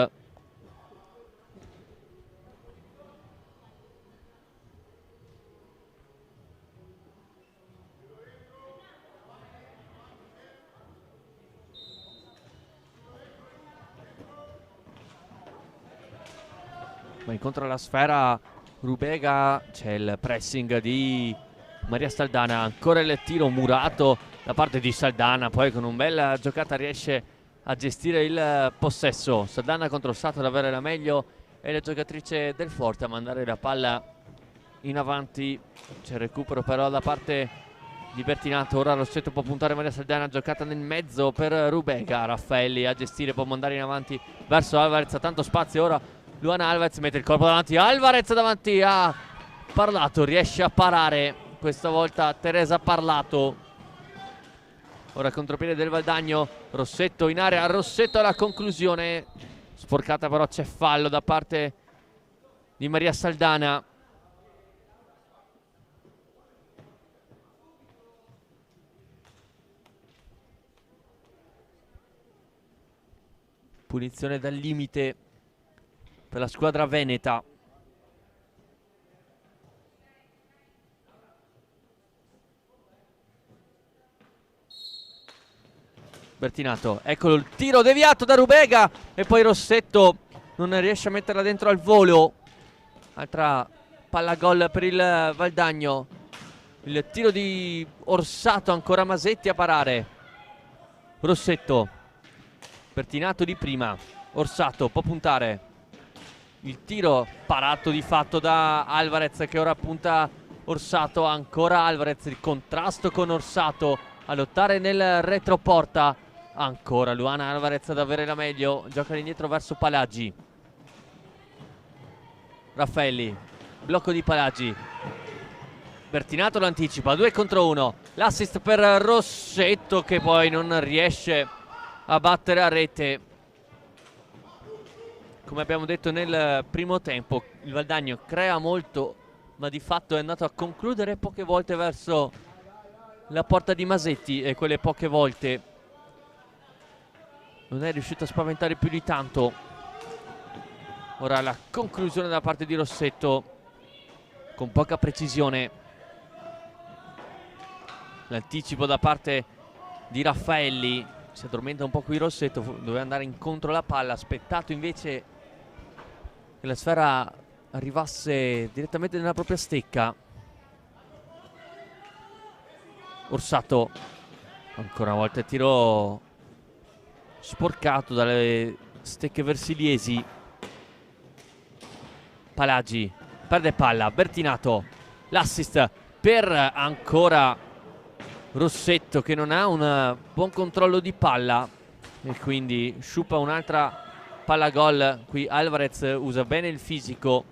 Ma incontra la sfera Rubega, c'è il pressing di Maria Saldana, ancora il tiro murato da parte di Saldana, poi con un bella giocata riesce a gestire il possesso. Saldana contro Sato ad avere la meglio e la giocatrice del Forte a mandare la palla in avanti. C'è il recupero però da parte di Bertinato. Ora Rossetto può puntare Maria Saldana, giocata nel mezzo per Rubega. Raffaelli a gestire, può mandare in avanti verso Alvarez, tanto spazio ora. Luana Alvarez mette il corpo davanti, Alvarez davanti a Parlato, riesce a parare questa volta Teresa Parlato. Ora contropiede del Valdagno, Rossetto in area, Rossetto alla conclusione, sporcata però c'è fallo da parte di Maria Saldana. Punizione dal limite per la squadra veneta. Bertinato, eccolo il tiro deviato da Rubega e poi Rossetto non riesce a metterla dentro al volo. Altra palla gol per il Valdagno. Il tiro di Orsato, ancora Masetti a parare. Rossetto, Bertinato di prima, Orsato può puntare. Il tiro parato di fatto da Alvarez che ora punta Orsato, ancora Alvarez, il contrasto con Orsato a lottare nel retroporta. Ancora Luana Alvarez ad avere la meglio, gioca indietro verso Palagi. Raffaelli, blocco di Palagi. Bertinato lo anticipa, 2 contro 1. L'assist per Rossetto che poi non riesce a battere a rete. Come abbiamo detto nel primo tempo, il Valdagno crea molto, ma di fatto è andato a concludere poche volte verso la porta di Masetti e quelle poche volte non è riuscito a spaventare più di tanto. Ora la conclusione da parte di Rossetto con poca precisione. L'anticipo da parte di Raffaelli, si addormenta un po' qui Rossetto, doveva andare incontro alla palla, aspettato invece che la sfera arrivasse direttamente nella propria stecca. Orsato, ancora una volta tiro sporcato dalle stecche versiliesi. Palagi perde palla, Bertinato, l'assist per ancora Rossetto che non ha un buon controllo di palla e quindi sciupa un'altra palla gol. Qui Alvarez usa bene il fisico,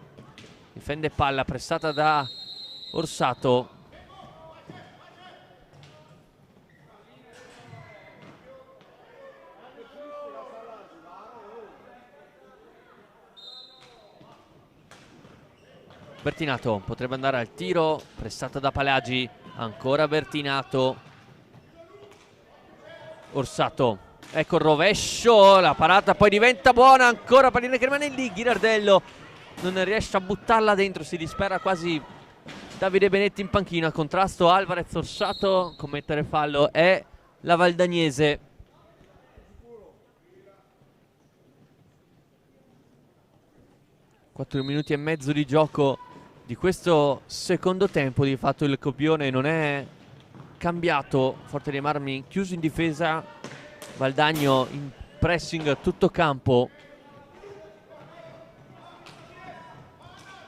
difende palla pressata da Orsato. Bertinato potrebbe andare al tiro, pressata da Palagi, ancora Bertinato, Orsato, ecco il rovescio, la parata poi diventa buona, ancora pallina che rimane lì, Ghirardello non riesce a buttarla dentro, si dispera quasi Davide Benetti in panchina, contrasto Alvarez, Orsato, commettere fallo è la Valdagnese. Quattro minuti e mezzo di gioco di questo secondo tempo, di fatto il copione non è cambiato. Forte dei Marmi chiuso in difesa, Valdagno in pressing tutto campo,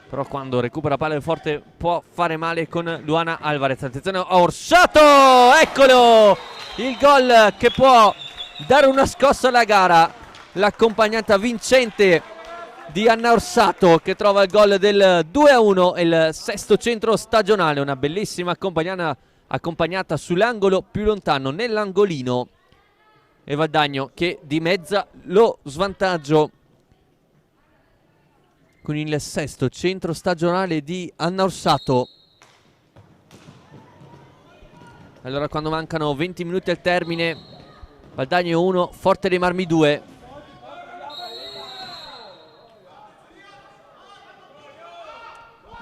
però quando recupera palla il Forte può fare male con Luana Alvarez. Attenzione a Orsato, eccolo il gol che può dare una scossa alla gara, l'accompagnata vincente di Anna Orsato che trova il gol del 2-1, il sesto centro stagionale, una bellissima accompagnata sull'angolo più lontano, nell'angolino, e Valdagno che dimezza lo svantaggio con il sesto centro stagionale di Anna Orsato. Allora, quando mancano 20 minuti al termine, Valdagno 1, Forte dei Marmi 2.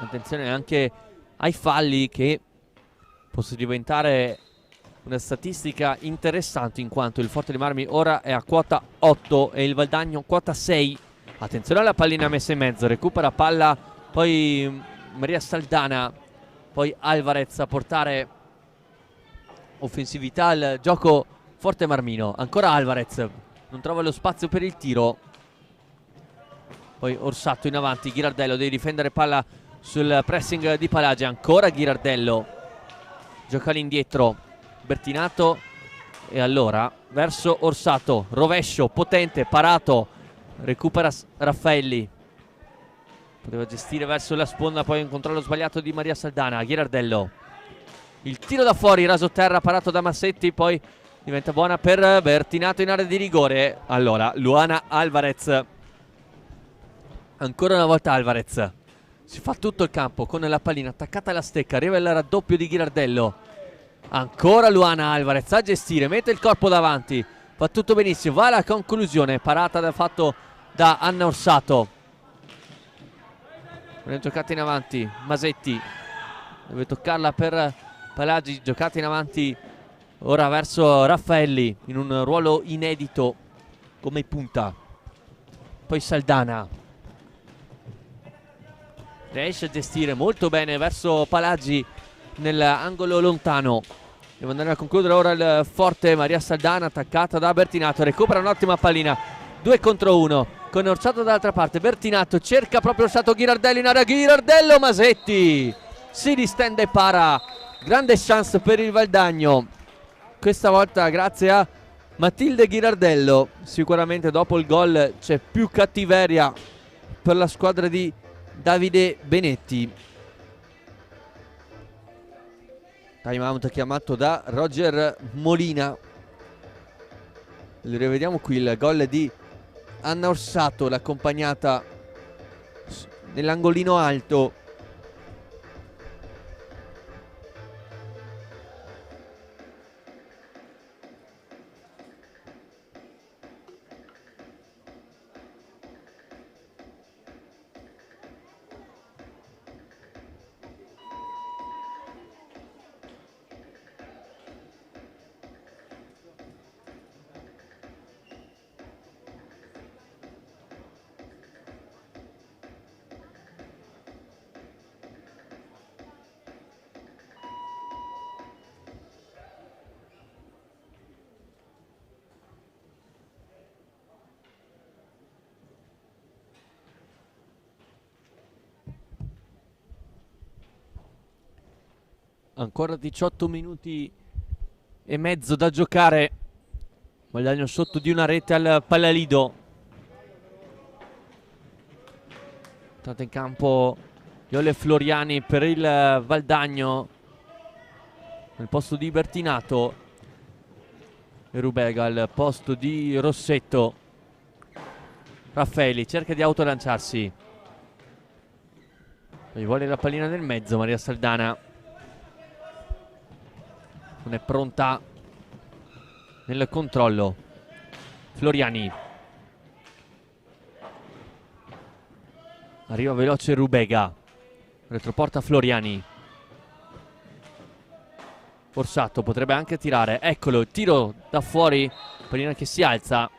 Attenzione anche ai falli, che possa diventare una statistica interessante, in quanto il Forte dei Marmi ora è a quota 8 e il Valdagno quota 6. Attenzione alla pallina messa in mezzo, recupera palla poi Maria Saldana, poi Alvarez a portare offensività al gioco Forte Marmino. Ancora Alvarez, non trova lo spazio per il tiro, poi Orsato in avanti, Ghirardello deve difendere palla sul pressing di Palagi, ancora Ghirardello, gioca all'indietro Bertinato e allora verso Orsato, rovescio potente, parato, recupera Raffaelli, poteva gestire verso la sponda, poi un controllo sbagliato di Maria Saldana. Ghirardello, il tiro da fuori, raso terra, parato da Massetti, poi diventa buona per Bertinato in area di rigore. Allora Luana Alvarez, ancora una volta Alvarez, si fa tutto il campo con la pallina attaccata alla stecca, arriva il raddoppio di Ghirardello, ancora Luana Alvarez a gestire, mette il corpo davanti, fa tutto benissimo, va alla conclusione, parata fatto da Anna Orsato. Non è giocata in avanti Masetti, deve toccarla per Palagi, giocata in avanti ora verso Raffaelli in un ruolo inedito come punta, poi Saldana riesce a gestire molto bene verso Palagi nell'angolo lontano. Deve andare a concludere ora il Forte. Maria Saldana attaccata da Bertinato, recupera un'ottima pallina, 2 contro 1 con Orsato dall'altra parte. Bertinato cerca proprio Orsato, Ghirardello in area, Ghirardello, Masetti si distende e para. Grande chance per il Valdagno, questa volta grazie a Matilde Ghirardello. Sicuramente dopo il gol c'è più cattiveria per la squadra di Davide Benetti. Time out chiamato da Roger Molina. Rivediamo qui il gol di Anna Orsato, l'accompagnata nell'angolino alto. Ancora 18 minuti e mezzo da giocare. Valdagno sotto di una rete al Pallalido. Tanto in campo Iole Floriani per il Valdagno nel posto di Bertinato e Rubega al posto di Rossetto. Raffaeli cerca di autolanciarsi, gli vuole la pallina nel mezzo. Maria Saldana non è pronta nel controllo. Floriani, arriva veloce Rubega, retroporta Floriani. Orsato potrebbe anche tirare, eccolo il tiro da fuori, pallina che si alza.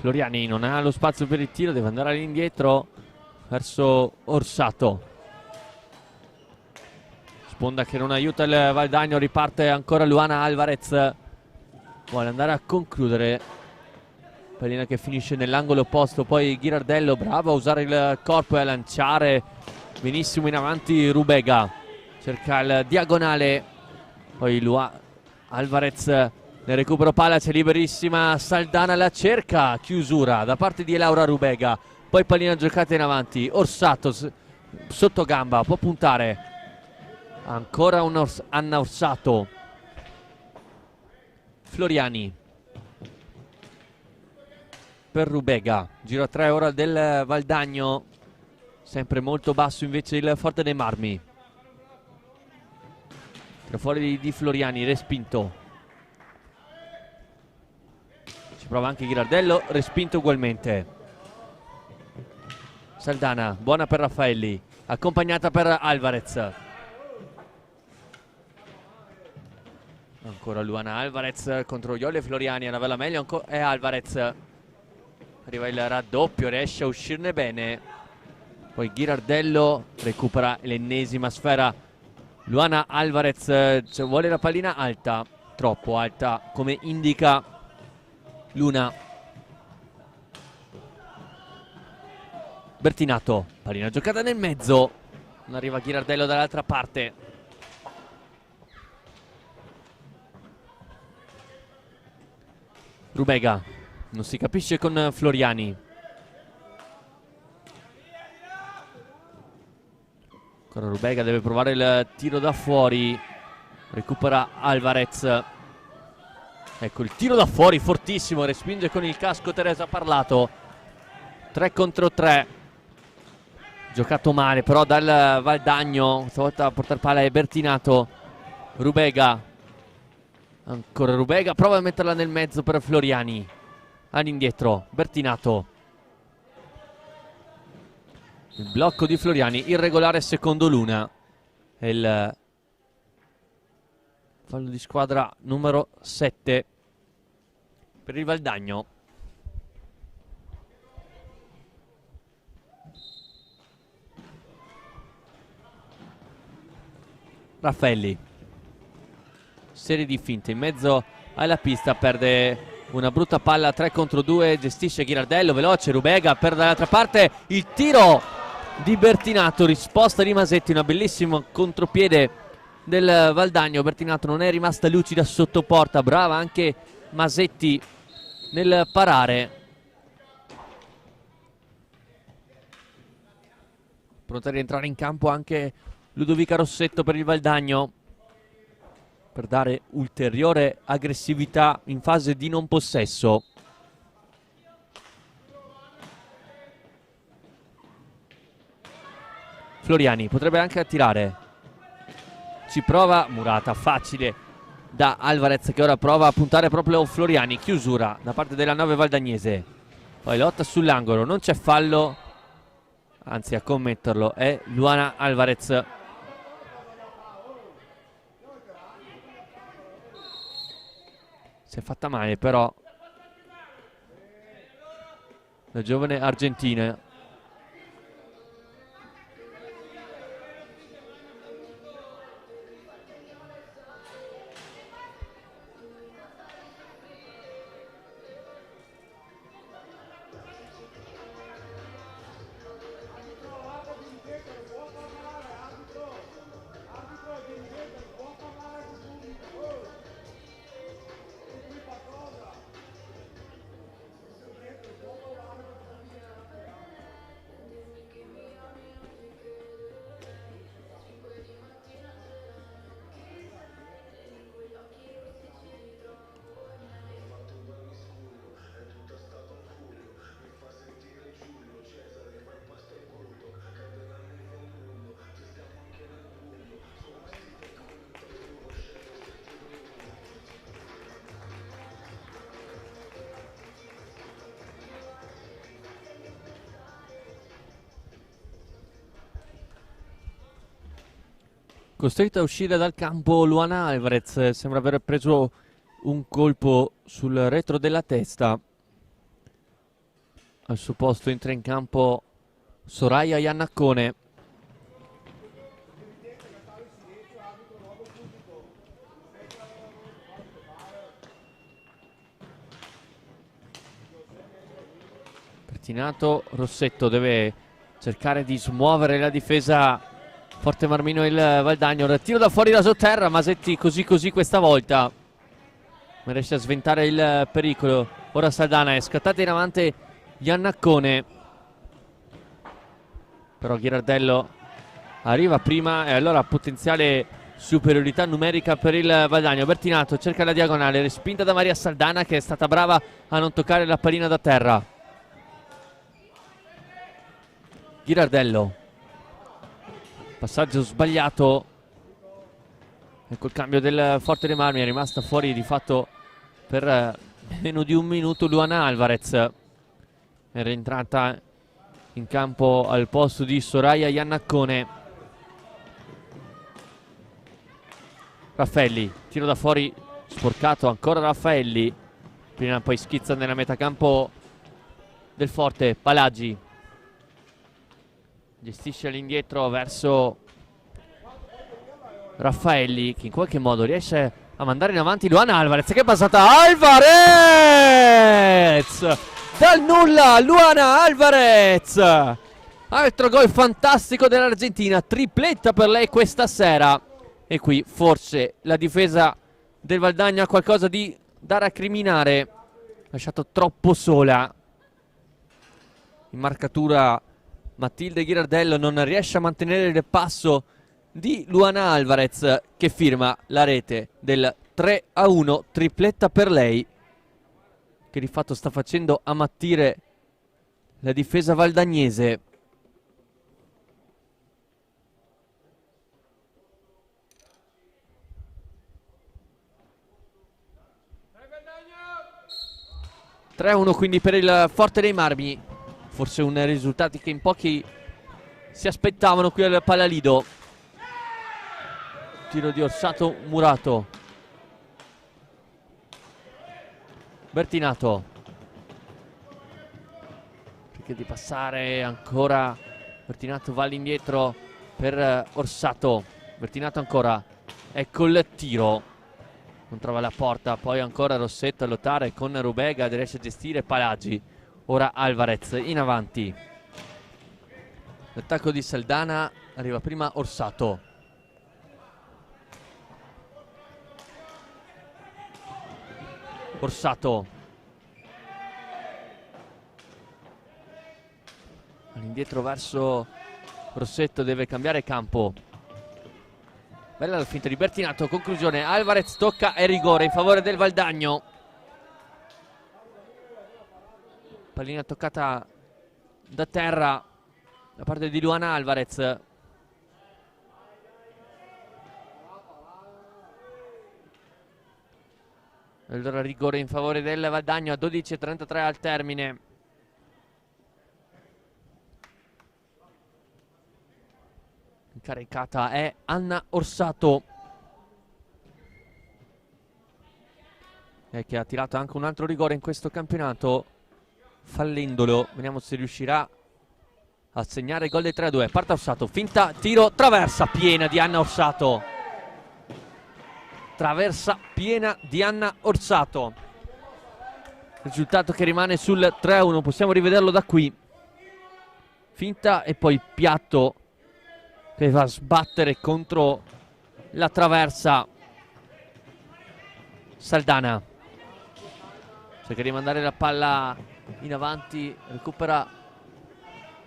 Floriani non ha lo spazio per il tiro, deve andare all'indietro verso Orsato. Sponda che non aiuta il Valdagno, riparte ancora Luana Alvarez, vuole andare a concludere, pallina che finisce nell'angolo opposto. Poi Ghirardello bravo a usare il corpo e a lanciare benissimo in avanti. Rubega cerca il diagonale, poi Alvarez nel recupero palla, c'è liberissima Saldana, la cerca, chiusura da parte di Laura Rubega. Poi pallina giocata in avanti, Orsato sotto gamba, può puntare, ancora Anna Orsato. Floriani per Rubega, giro a 3 ora del Valdagno, sempre molto basso invece il Forte dei Marmi. Tira fuori di Floriani, respinto. Ci prova anche Ghirardello, respinto ugualmente. Saldana, buona per Raffaelli, accompagnata per Alvarez. Ancora Luana Alvarez contro Iole Floriani, a Navella meglio è Alvarez. Arriva il raddoppio, riesce a uscirne bene. Poi Ghirardello recupera l'ennesima sfera. Luana Alvarez vuole la pallina alta, troppo alta come indica Luna. Bertinato, pallina giocata nel mezzo, non arriva Ghirardello dall'altra parte. Rubega, non si capisce con Floriani. Ancora Rubega, deve provare il tiro da fuori, recupera Alvarez. Ecco il tiro da fuori fortissimo, respinge con il casco Teresa Parlato. 3 contro 3. Giocato male però dal Valdagno, stavolta a portare palla è Bertinato. Rubega, ancora Rubega, prova a metterla nel mezzo per Floriani. All'indietro, Bertinato. Il blocco di Floriani, irregolare secondo Luna. È il fallo di squadra numero 7 per il Valdagno. Raffaelli, serie di finte in mezzo alla pista, perde una brutta palla 3 contro 2, gestisce Ghirardello, veloce Rubega, perde dall'altra parte il tiro di Bertinato, risposta di Masetti, una bellissima contropiede del Valdagno. Bertinato non è rimasta lucida sotto porta, brava anche Masetti nel parare. Pronta a rientrare in campo anche Ludovica Rossetto per il Valdagno, per dare ulteriore aggressività in fase di non possesso. Floriani potrebbe anche attirare, ci prova Murata, facile da Alvarez che ora prova a puntare proprio Floriani. Chiusura da parte della 9 valdagnese, poi lotta sull'angolo, non c'è fallo, anzi a commetterlo è Luana Alvarez. Si è fatta male però la giovane argentina. Costretta a uscire dal campo Luana Alvarez, sembra aver preso un colpo sul retro della testa. Al suo posto entra in campo Soraya Iannaccone. Bertinato, Rossetto deve cercare di smuovere la difesa Forte Marmino, il Valdagno. Tiro da fuori da sotterra, Masetti così questa volta. Non riesce a sventare il pericolo. Ora Saldana, è scattata in avanti Iannaccone. Però Ghirardello arriva prima e allora potenziale superiorità numerica per il Valdagno. Bertinato cerca la diagonale, respinta da Maria Saldana, che è stata brava a non toccare la pallina da terra. Ghirardello, passaggio sbagliato. Ecco il cambio del Forte dei Marmi, è rimasta fuori di fatto per meno di un minuto Luana Alvarez. È rientrata in campo al posto di Soraya Iannaccone. Raffaelli, tiro da fuori sporcato, ancora Raffaelli. Prima poi schizza nella metacampo del Forte, Palagi. Gestisce all'indietro verso Raffaelli, che in qualche modo riesce a mandare in avanti Luana Alvarez, che è passata. Alvarez! Dal nulla Luana Alvarez! Altro gol fantastico dell'Argentina, tripletta per lei questa sera. E qui forse la difesa del Valdagno ha qualcosa da recriminare. Lasciato troppo sola in marcatura Matilde Ghirardello, non riesce a mantenere il passo di Luana Alvarez, che firma la rete del 3-1, tripletta per lei, che di fatto sta facendo ammattire la difesa valdagnese. Quindi per il Forte dei Marmi. Forse un risultato che in pochi si aspettavano qui al Palalido. Tiro di Orsato Murato. Bertinato. Cerca di passare ancora. Bertinato va all'indietro per Orsato. Bertinato ancora. Ecco il tiro. Non trova la porta. Poi ancora Rossetto a lottare con Rubega. Riesce a gestire Palagi. Ora Alvarez in avanti. L'attacco di Saldana, arriva prima Orsato. Orsato. All'indietro verso Rossetto, deve cambiare campo. Bella la finta di Bertinato, conclusione, Alvarez tocca e rigore in favore del Valdagno. Pallina toccata da terra da parte di Luana Alvarez. Allora rigore in favore del Valdagno a 12:33 al termine. Incaricata è Anna Orsato, che ha tirato anche un altro rigore in questo campionato, fallendolo. Vediamo se riuscirà a segnare il gol del 3-2. Parte Orsato, finta, tiro, traversa piena di Anna Orsato. Traversa piena di Anna Orsato. Risultato che rimane sul 3-1. Possiamo rivederlo da qui. Finta e poi piatto che va a sbattere contro la traversa. Saldana cerca di mandare la palla in avanti, recupera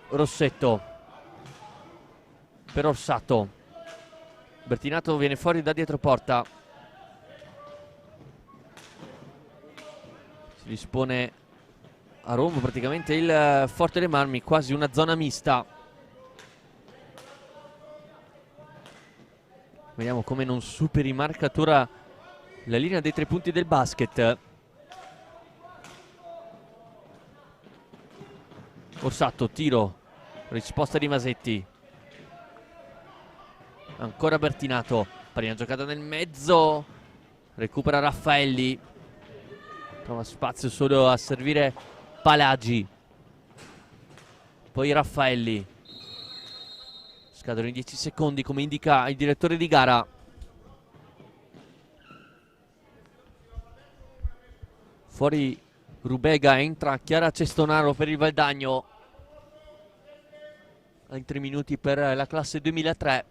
Rossetto per Orsato. Bertinato viene fuori da dietro porta, si dispone a rombo praticamente il Forte dei Marmi, quasi una zona mista. Vediamo come non superi in marcatura la linea dei 3 punti del basket. Orsato, tiro, risposta di Masetti. Ancora Bertinato, pallina giocata nel mezzo, recupera Raffaelli, trova spazio solo a servire Palagi, poi Raffaelli, scadono i 10 secondi come indica il direttore di gara. Fuori Rubega, entra Chiara Cestonaro per il Valdagno. In 3 minuti per la classe 2003.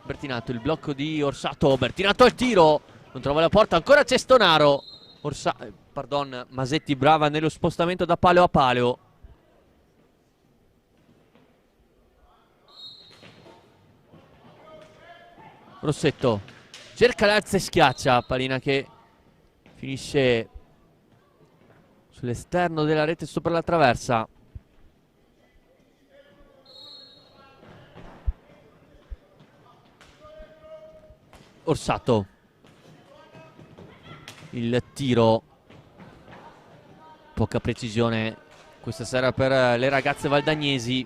Bertinato, il blocco di Orsato, Bertinato al tiro, non trova la porta, ancora Cestonaro. Masetti brava nello spostamento da palo a palo. Rossetto cerca l'alza e schiaccia, pallina che finisce sull'esterno della rete sopra la traversa. Orsato, il tiro, poca precisione questa sera per le ragazze valdagnesi.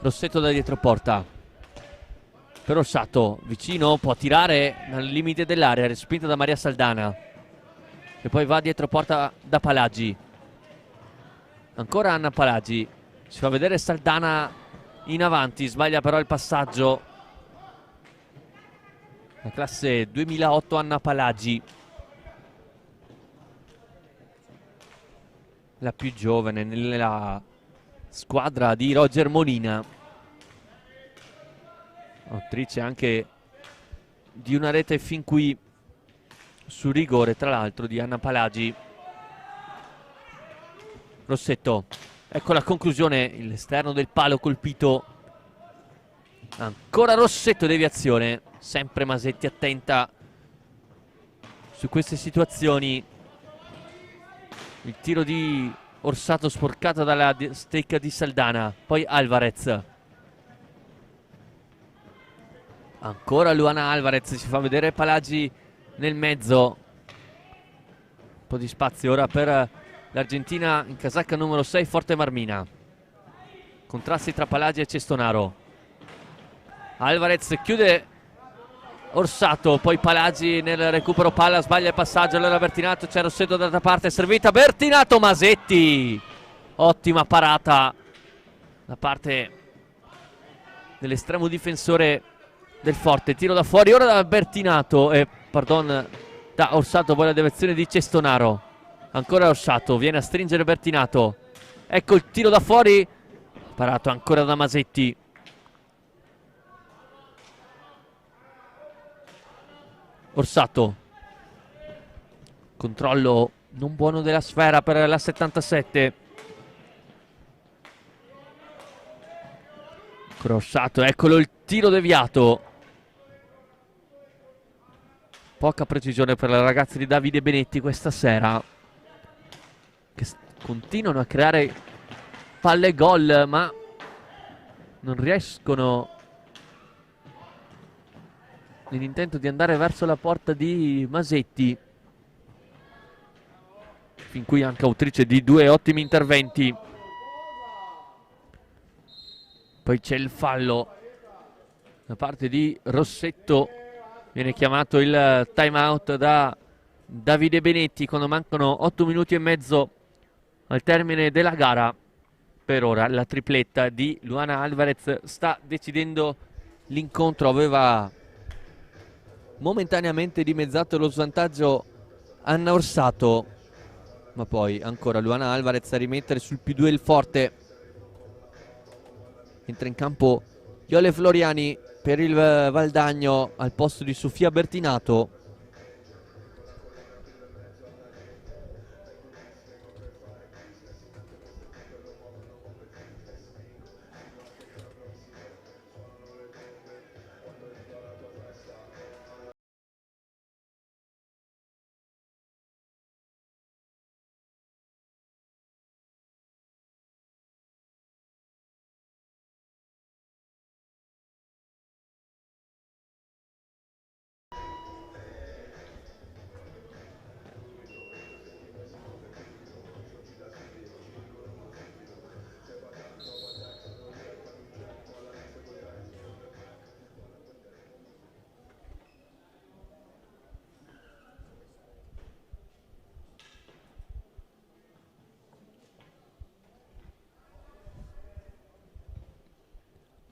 Rossetto da dietro porta per Orsato, vicino, può tirare dal limite dell'area, respinta da Maria Saldana, e poi va dietro porta da Palagi. Ancora Anna Palagi, si fa vedere Saldana in avanti, sbaglia però il passaggio. La classe 2008 Anna Palagi, la più giovane nella squadra di Roger Molina, autrice anche di una rete fin qui su rigore, tra l'altro, di Anna Palagi. Rossetto, ecco la conclusione, l'esterno del palo colpito. Ancora Rossetto, deviazione, sempre Masetti attenta su queste situazioni. Il tiro di Orsato sporcato dalla stecca di Saldana, poi Alvarez. Ancora Luana Alvarez, si fa vedere Palagi nel mezzo. Un po' di spazio ora per l'Argentina in casacca numero 6, Forte Marmina. Contrasti tra Palagi e Cestonaro. Alvarez chiude Orsato, poi Palagi nel recupero palla, sbaglia il passaggio, allora Bertinato, c'è Rossetto dall'altra parte, servita Bertinato, Masetti, ottima parata da parte dell'estremo difensore del Forte, tiro da fuori ora da Bertinato, da Orsato, poi la deviazione di Cestonaro, ancora Orsato, viene a stringere Bertinato, ecco il tiro da fuori, parato ancora da Masetti. Orsato, controllo non buono della sfera per la 77. Orsato, eccolo il tiro deviato. Poca precisione per le ragazze di Davide Benetti questa sera, che continuano a creare palle gol, ma non riescono nell'intento di andare verso la porta di Masetti, fin qui anche autrice di 2 ottimi interventi. Poi c'è il fallo da parte di Rossetto, viene chiamato il time out da Davide Benetti quando mancano 8 minuti e mezzo al termine della gara. Per ora la tripletta di Luana Alvarez sta decidendo l'incontro, aveva momentaneamente dimezzato lo svantaggio Anna Orsato, ma poi ancora Luana Alvarez a rimettere sul +2 il Forte. Entra in campo Iole Floriani per il Valdagno al posto di Sofia Bertinato.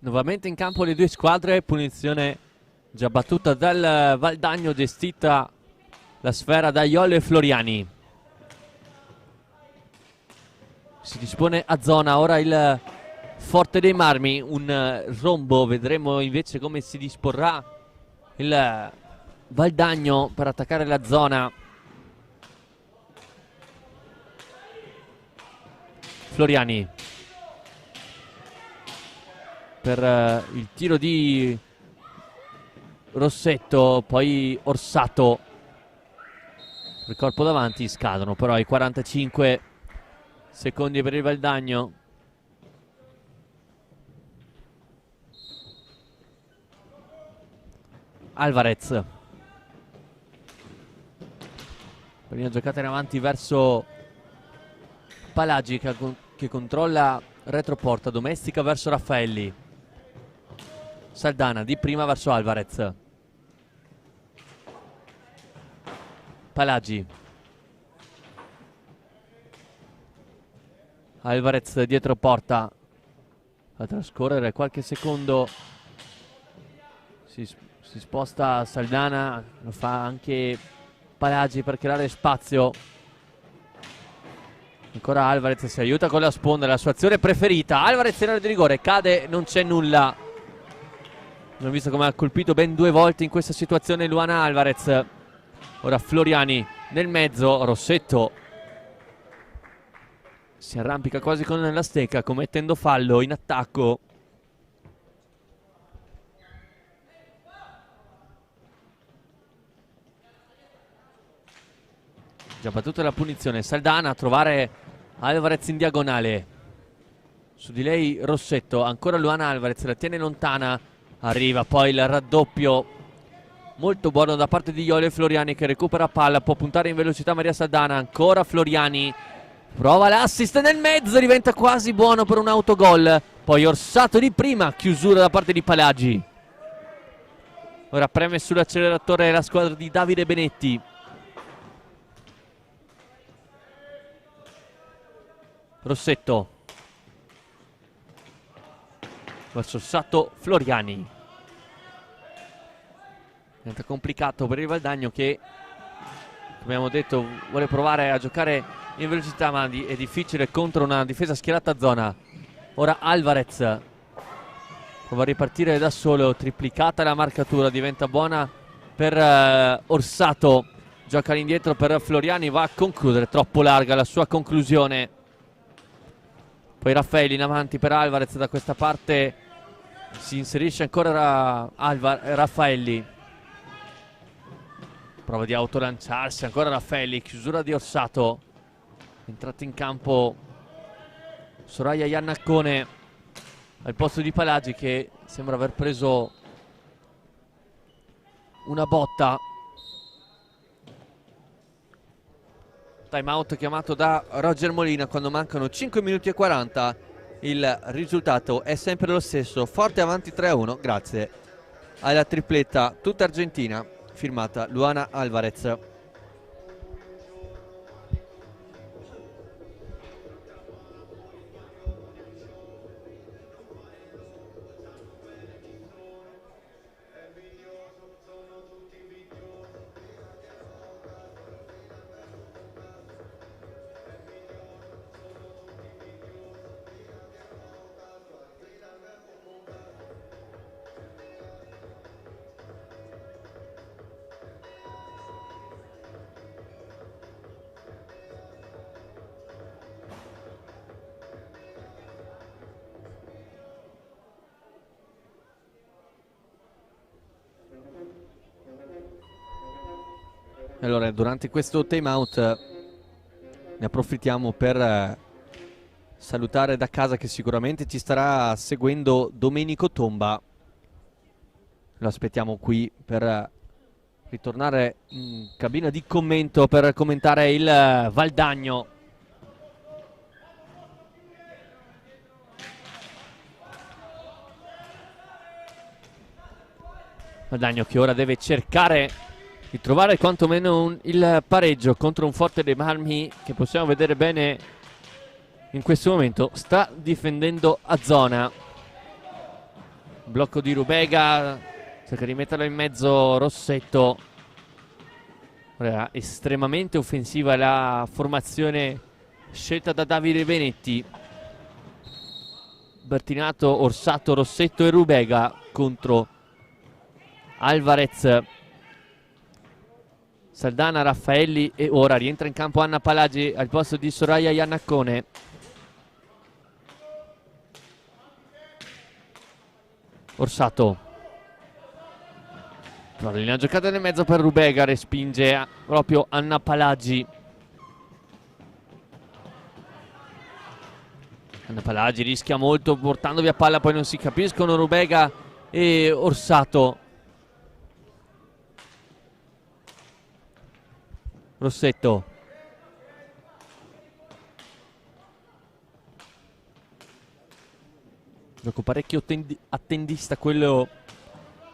Nuovamente in campo le due squadre, punizione già battuta dal Valdagno, gestita la sfera da Iolo e Floriani. Si dispone a zona ora il Forte dei Marmi, un rombo, vedremo invece come si disporrà il Valdagno per attaccare la zona. Floriani per il tiro di Rossetto, poi Orsato, il corpo davanti, scadono però i 45 secondi per il Valdagno. Alvarez, prima giocata in avanti verso Palagi che controlla retroporta, Domestica verso Raffaelli. Saldana di prima verso Alvarez. Palagi. Alvarez dietro porta. A trascorrere qualche secondo. Si sposta Saldana. Lo fa anche Palagi per creare spazio. Ancora Alvarez si aiuta con la sponda, la sua azione preferita. Alvarez in area di rigore, cade, non c'è nulla. Abbiamo visto come ha colpito ben 2 volte in questa situazione Luana Alvarez. Ora Floriani nel mezzo, Rossetto si arrampica quasi con la stecca, commettendo fallo in attacco. Già battuta la punizione, Saldana a trovare Alvarez in diagonale. Su di lei Rossetto, ancora Luana Alvarez, la tiene lontana. Arriva poi il raddoppio molto buono da parte di Iole Floriani che recupera palla, può puntare in velocità Maria Saldana, ancora Floriani, prova l'assist nel mezzo, diventa quasi buono per un autogol. Poi Orsato di prima, chiusura da parte di Palagi. Ora preme sull'acceleratore la squadra di Davide Benetti. Rossetto verso Orsato, Floriani. Diventa complicato per il Valdagno che, come abbiamo detto, vuole provare a giocare in velocità, ma è difficile contro una difesa schierata a zona. Ora Alvarez prova a ripartire da solo, triplicata la marcatura, diventa buona per Orsato, gioca all'indietro per Floriani, va a concludere, troppo larga la sua conclusione. Poi Raffaelli in avanti per Alvarez, da questa parte si inserisce ancora Raffaelli. Prova di autolanciarsi, ancora Raffaelli, chiusura di Orsato. Entrata in campo Soraya Iannaccone al posto di Palagi che sembra aver preso una botta. Time out chiamato da Roger Molina quando mancano 5 minuti e 40. Il risultato è sempre lo stesso, Forte avanti 3-1 grazie alla tripletta tutta argentina firmata Luana Alvarez. Allora, durante questo time out ne approfittiamo per salutare da casa, che sicuramente ci starà seguendo, Domenico Tomba. Lo aspettiamo qui per ritornare in cabina di commento per commentare il Valdagno. Valdagno che ora deve cercare di trovare quantomeno il pareggio contro un Forte dei Marmi che possiamo vedere bene in questo momento sta difendendo a zona. Blocco di Rubega, cerca di metterlo in mezzo Rossetto. Ora, estremamente offensiva la formazione scelta da Davide Benetti. Bertinato, Orsato, Rossetto e Rubega contro Alvarez, Saldana, Raffaelli e ora rientra in campo Anna Palagi al posto di Soraya Iannaccone. Orsato, la giocata nel mezzo per Rubega, respinge proprio Anna Palagi. Anna Palagi rischia molto portando via palla, poi non si capiscono Rubega e Orsato. Rossetto, gioco parecchio attendista quello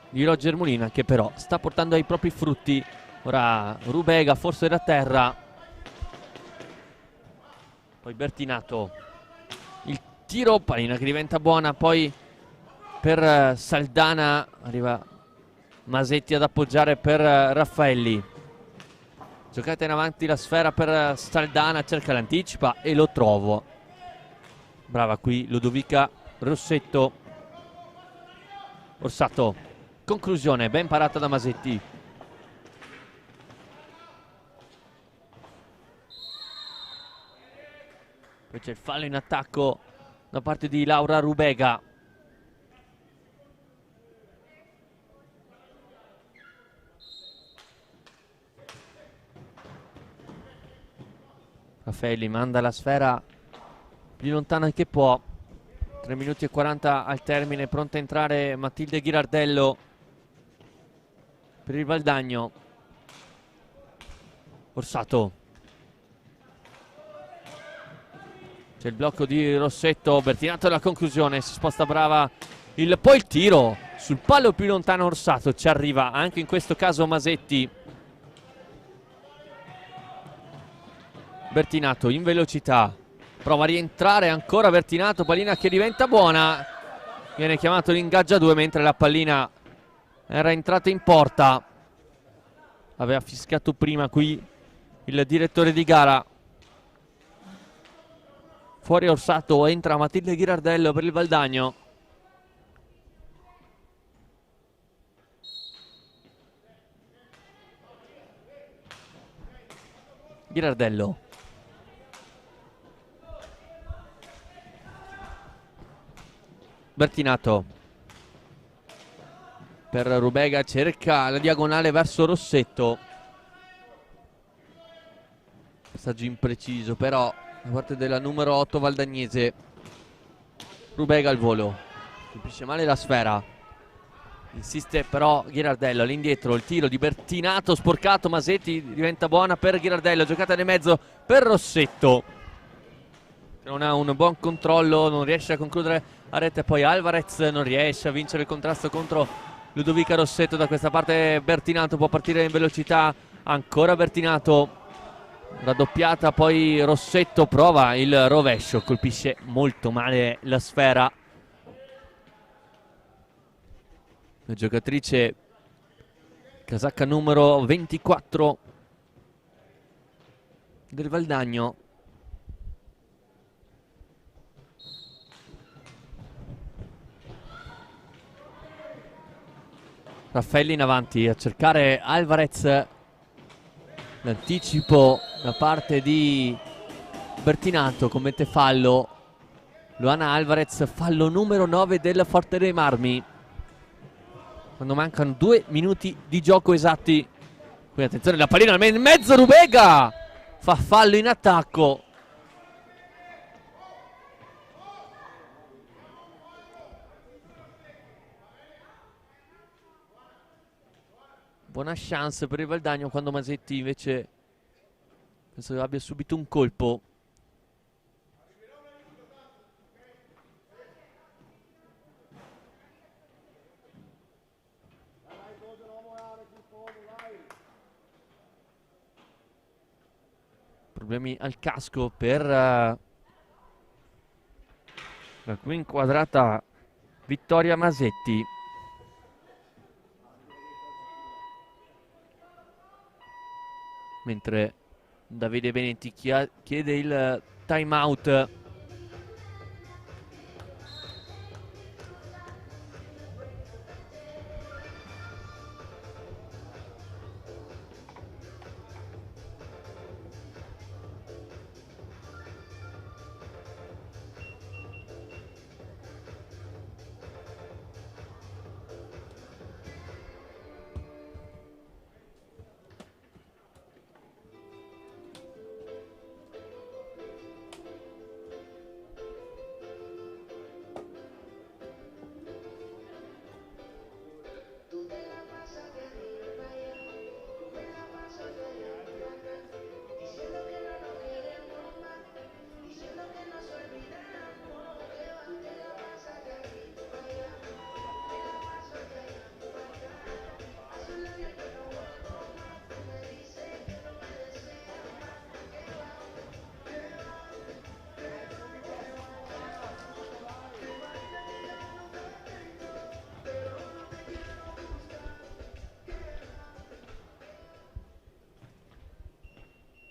di Roger Molina, che però sta portando ai propri frutti. Ora Rubega forse da terra, poi Bertinato, il tiro, pallina che diventa buona poi per Saldana, arriva Masetti ad appoggiare per Raffaelli. Giocata in avanti la sfera per Saldana, cerca l'anticipa e lo trovo. Brava qui Ludovica Rossetto. Orsato, conclusione ben parata da Masetti. Poi c'è il fallo in attacco da parte di Laura Rubega. Raffaelli manda la sfera più lontana che può. 3 minuti e 40 al termine, pronta a entrare Matilde Ghirardello per il Valdagno. Orsato, c'è il blocco di Rossetto, Bertinato alla conclusione, si sposta brava poi il tiro sul palo più lontano. Orsato, ci arriva anche in questo caso Masetti. Bertinato in velocità, prova a rientrare ancora Bertinato, pallina che diventa buona, viene chiamato l'ingaggio a 2 mentre la pallina era entrata in porta. Aveva fischiato prima qui il direttore di gara. Fuori Orsato, entra Matilde Ghirardello per il Valdagno. Ghirardello, Bertinato per Rubega, cerca la diagonale verso Rossetto. Passaggio impreciso però da parte della numero 8 valdagnese. Rubega al volo, colpisce male la sfera, insiste però Ghirardello all'indietro, il tiro di Bertinato sporcato, Masetti, diventa buona per Ghirardello, giocata nel mezzo per Rossetto, non ha un buon controllo, non riesce a concludere a rete. Poi Alvarez non riesce a vincere il contrasto contro Ludovica Rossetto. Da questa parte Bertinato può partire in velocità, ancora Bertinato, raddoppiata, poi Rossetto prova il rovescio, colpisce molto male la sfera. La giocatrice casacca numero 24 del Valdagno. Raffaelli in avanti a cercare Alvarez, l'anticipo da parte di Bertinato, commette fallo Luana Alvarez, fallo numero 9 del Forte dei Marmi quando mancano 2 minuti di gioco esatti. Quindi attenzione, la pallina in mezzo, Rubega fa fallo in attacco. Buona chance per il Valdagno quando Masetti invece penso che abbia subito un colpo. Problemi al casco per la qui inquadrata Vittoria Masetti. Mentre Davide Benetti chiede il time out.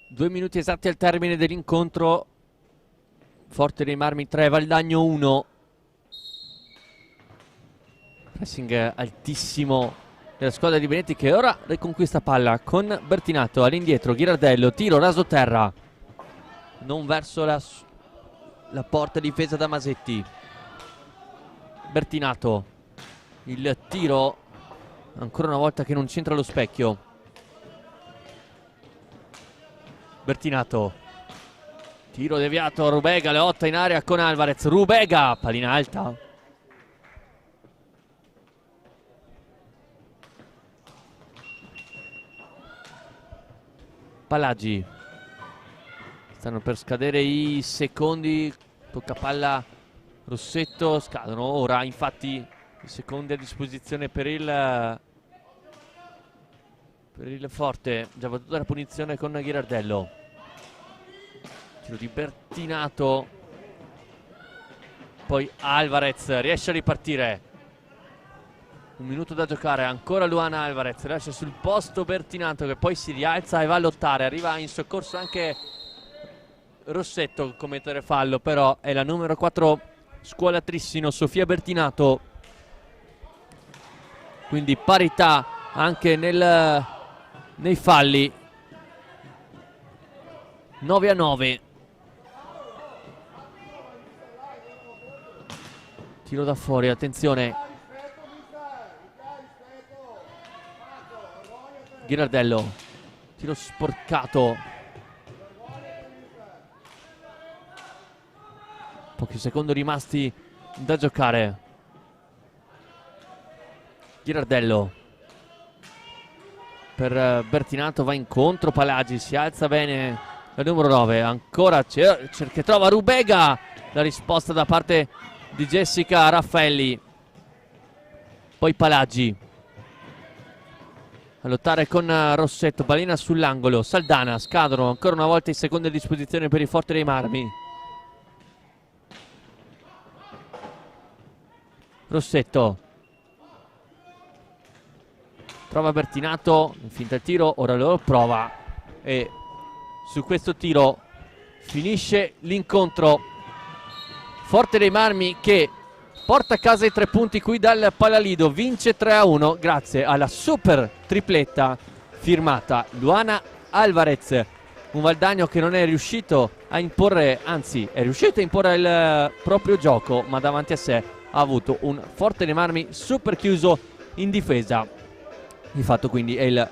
Due minuti esatti al termine dell'incontro. Forte dei Marmi 3, Valdagno 1. Pressing altissimo della squadra di Benetti, che ora riconquista palla con Bertinato all'indietro. Ghirardello, tiro raso terra, non verso la porta difesa da Masetti. Bertinato, il tiro ancora una volta che non c'entra lo specchio. Bertinato, tiro deviato, Rubega, lotta in area con Alvarez. Rubega, pallina alta. Palagi, stanno per scadere i secondi. Tocca palla Rossetto, scadono ora infatti i secondi a disposizione per il Forte. Già battuta la punizione con Ghirardello. Tiro di Bertinato, poi Alvarez riesce a ripartire. Un minuto da giocare, ancora Luana Alvarez, lascia sul posto Bertinato, che poi si rialza e va a lottare. Arriva in soccorso anche Rossetto, commettere fallo, però è la numero 4 scuola Trissino, Sofia Bertinato. Quindi parità anche nei falli. 9-9. Tiro da fuori, attenzione. Ghirardello, tiro sporcato. Pochi secondi rimasti da giocare. Ghirardello per Bertinato, va incontro Palagi, si alza bene la numero 9, ancora che trova Rubega. La risposta da parte di Jessica Raffaelli. Poi Palagi a lottare con Rossetto, pallina sull'angolo. Saldana, scadono ancora una volta i secondi a disposizione per il Forte dei Marmi. Rossetto trova Bertinato, finta il tiro, ora lo prova e su questo tiro finisce l'incontro. Forte dei Marmi che porta a casa i 3 punti qui dal Palalido, vince 3-1 grazie alla super tripletta firmata Luana Alvarez. Un Valdagno che non è riuscito a imporre, anzi è riuscito a imporre il proprio gioco, ma davanti a sé ha avuto un Forte dei Marmi super chiuso in difesa. Di fatto quindi è la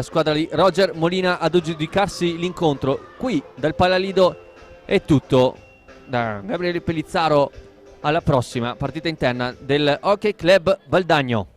squadra di Roger Molina ad aggiudicarsi l'incontro. Qui dal Palalido è tutto. Da Gabriele Pellizzaro alla prossima partita interna del Hockey Club Valdagno.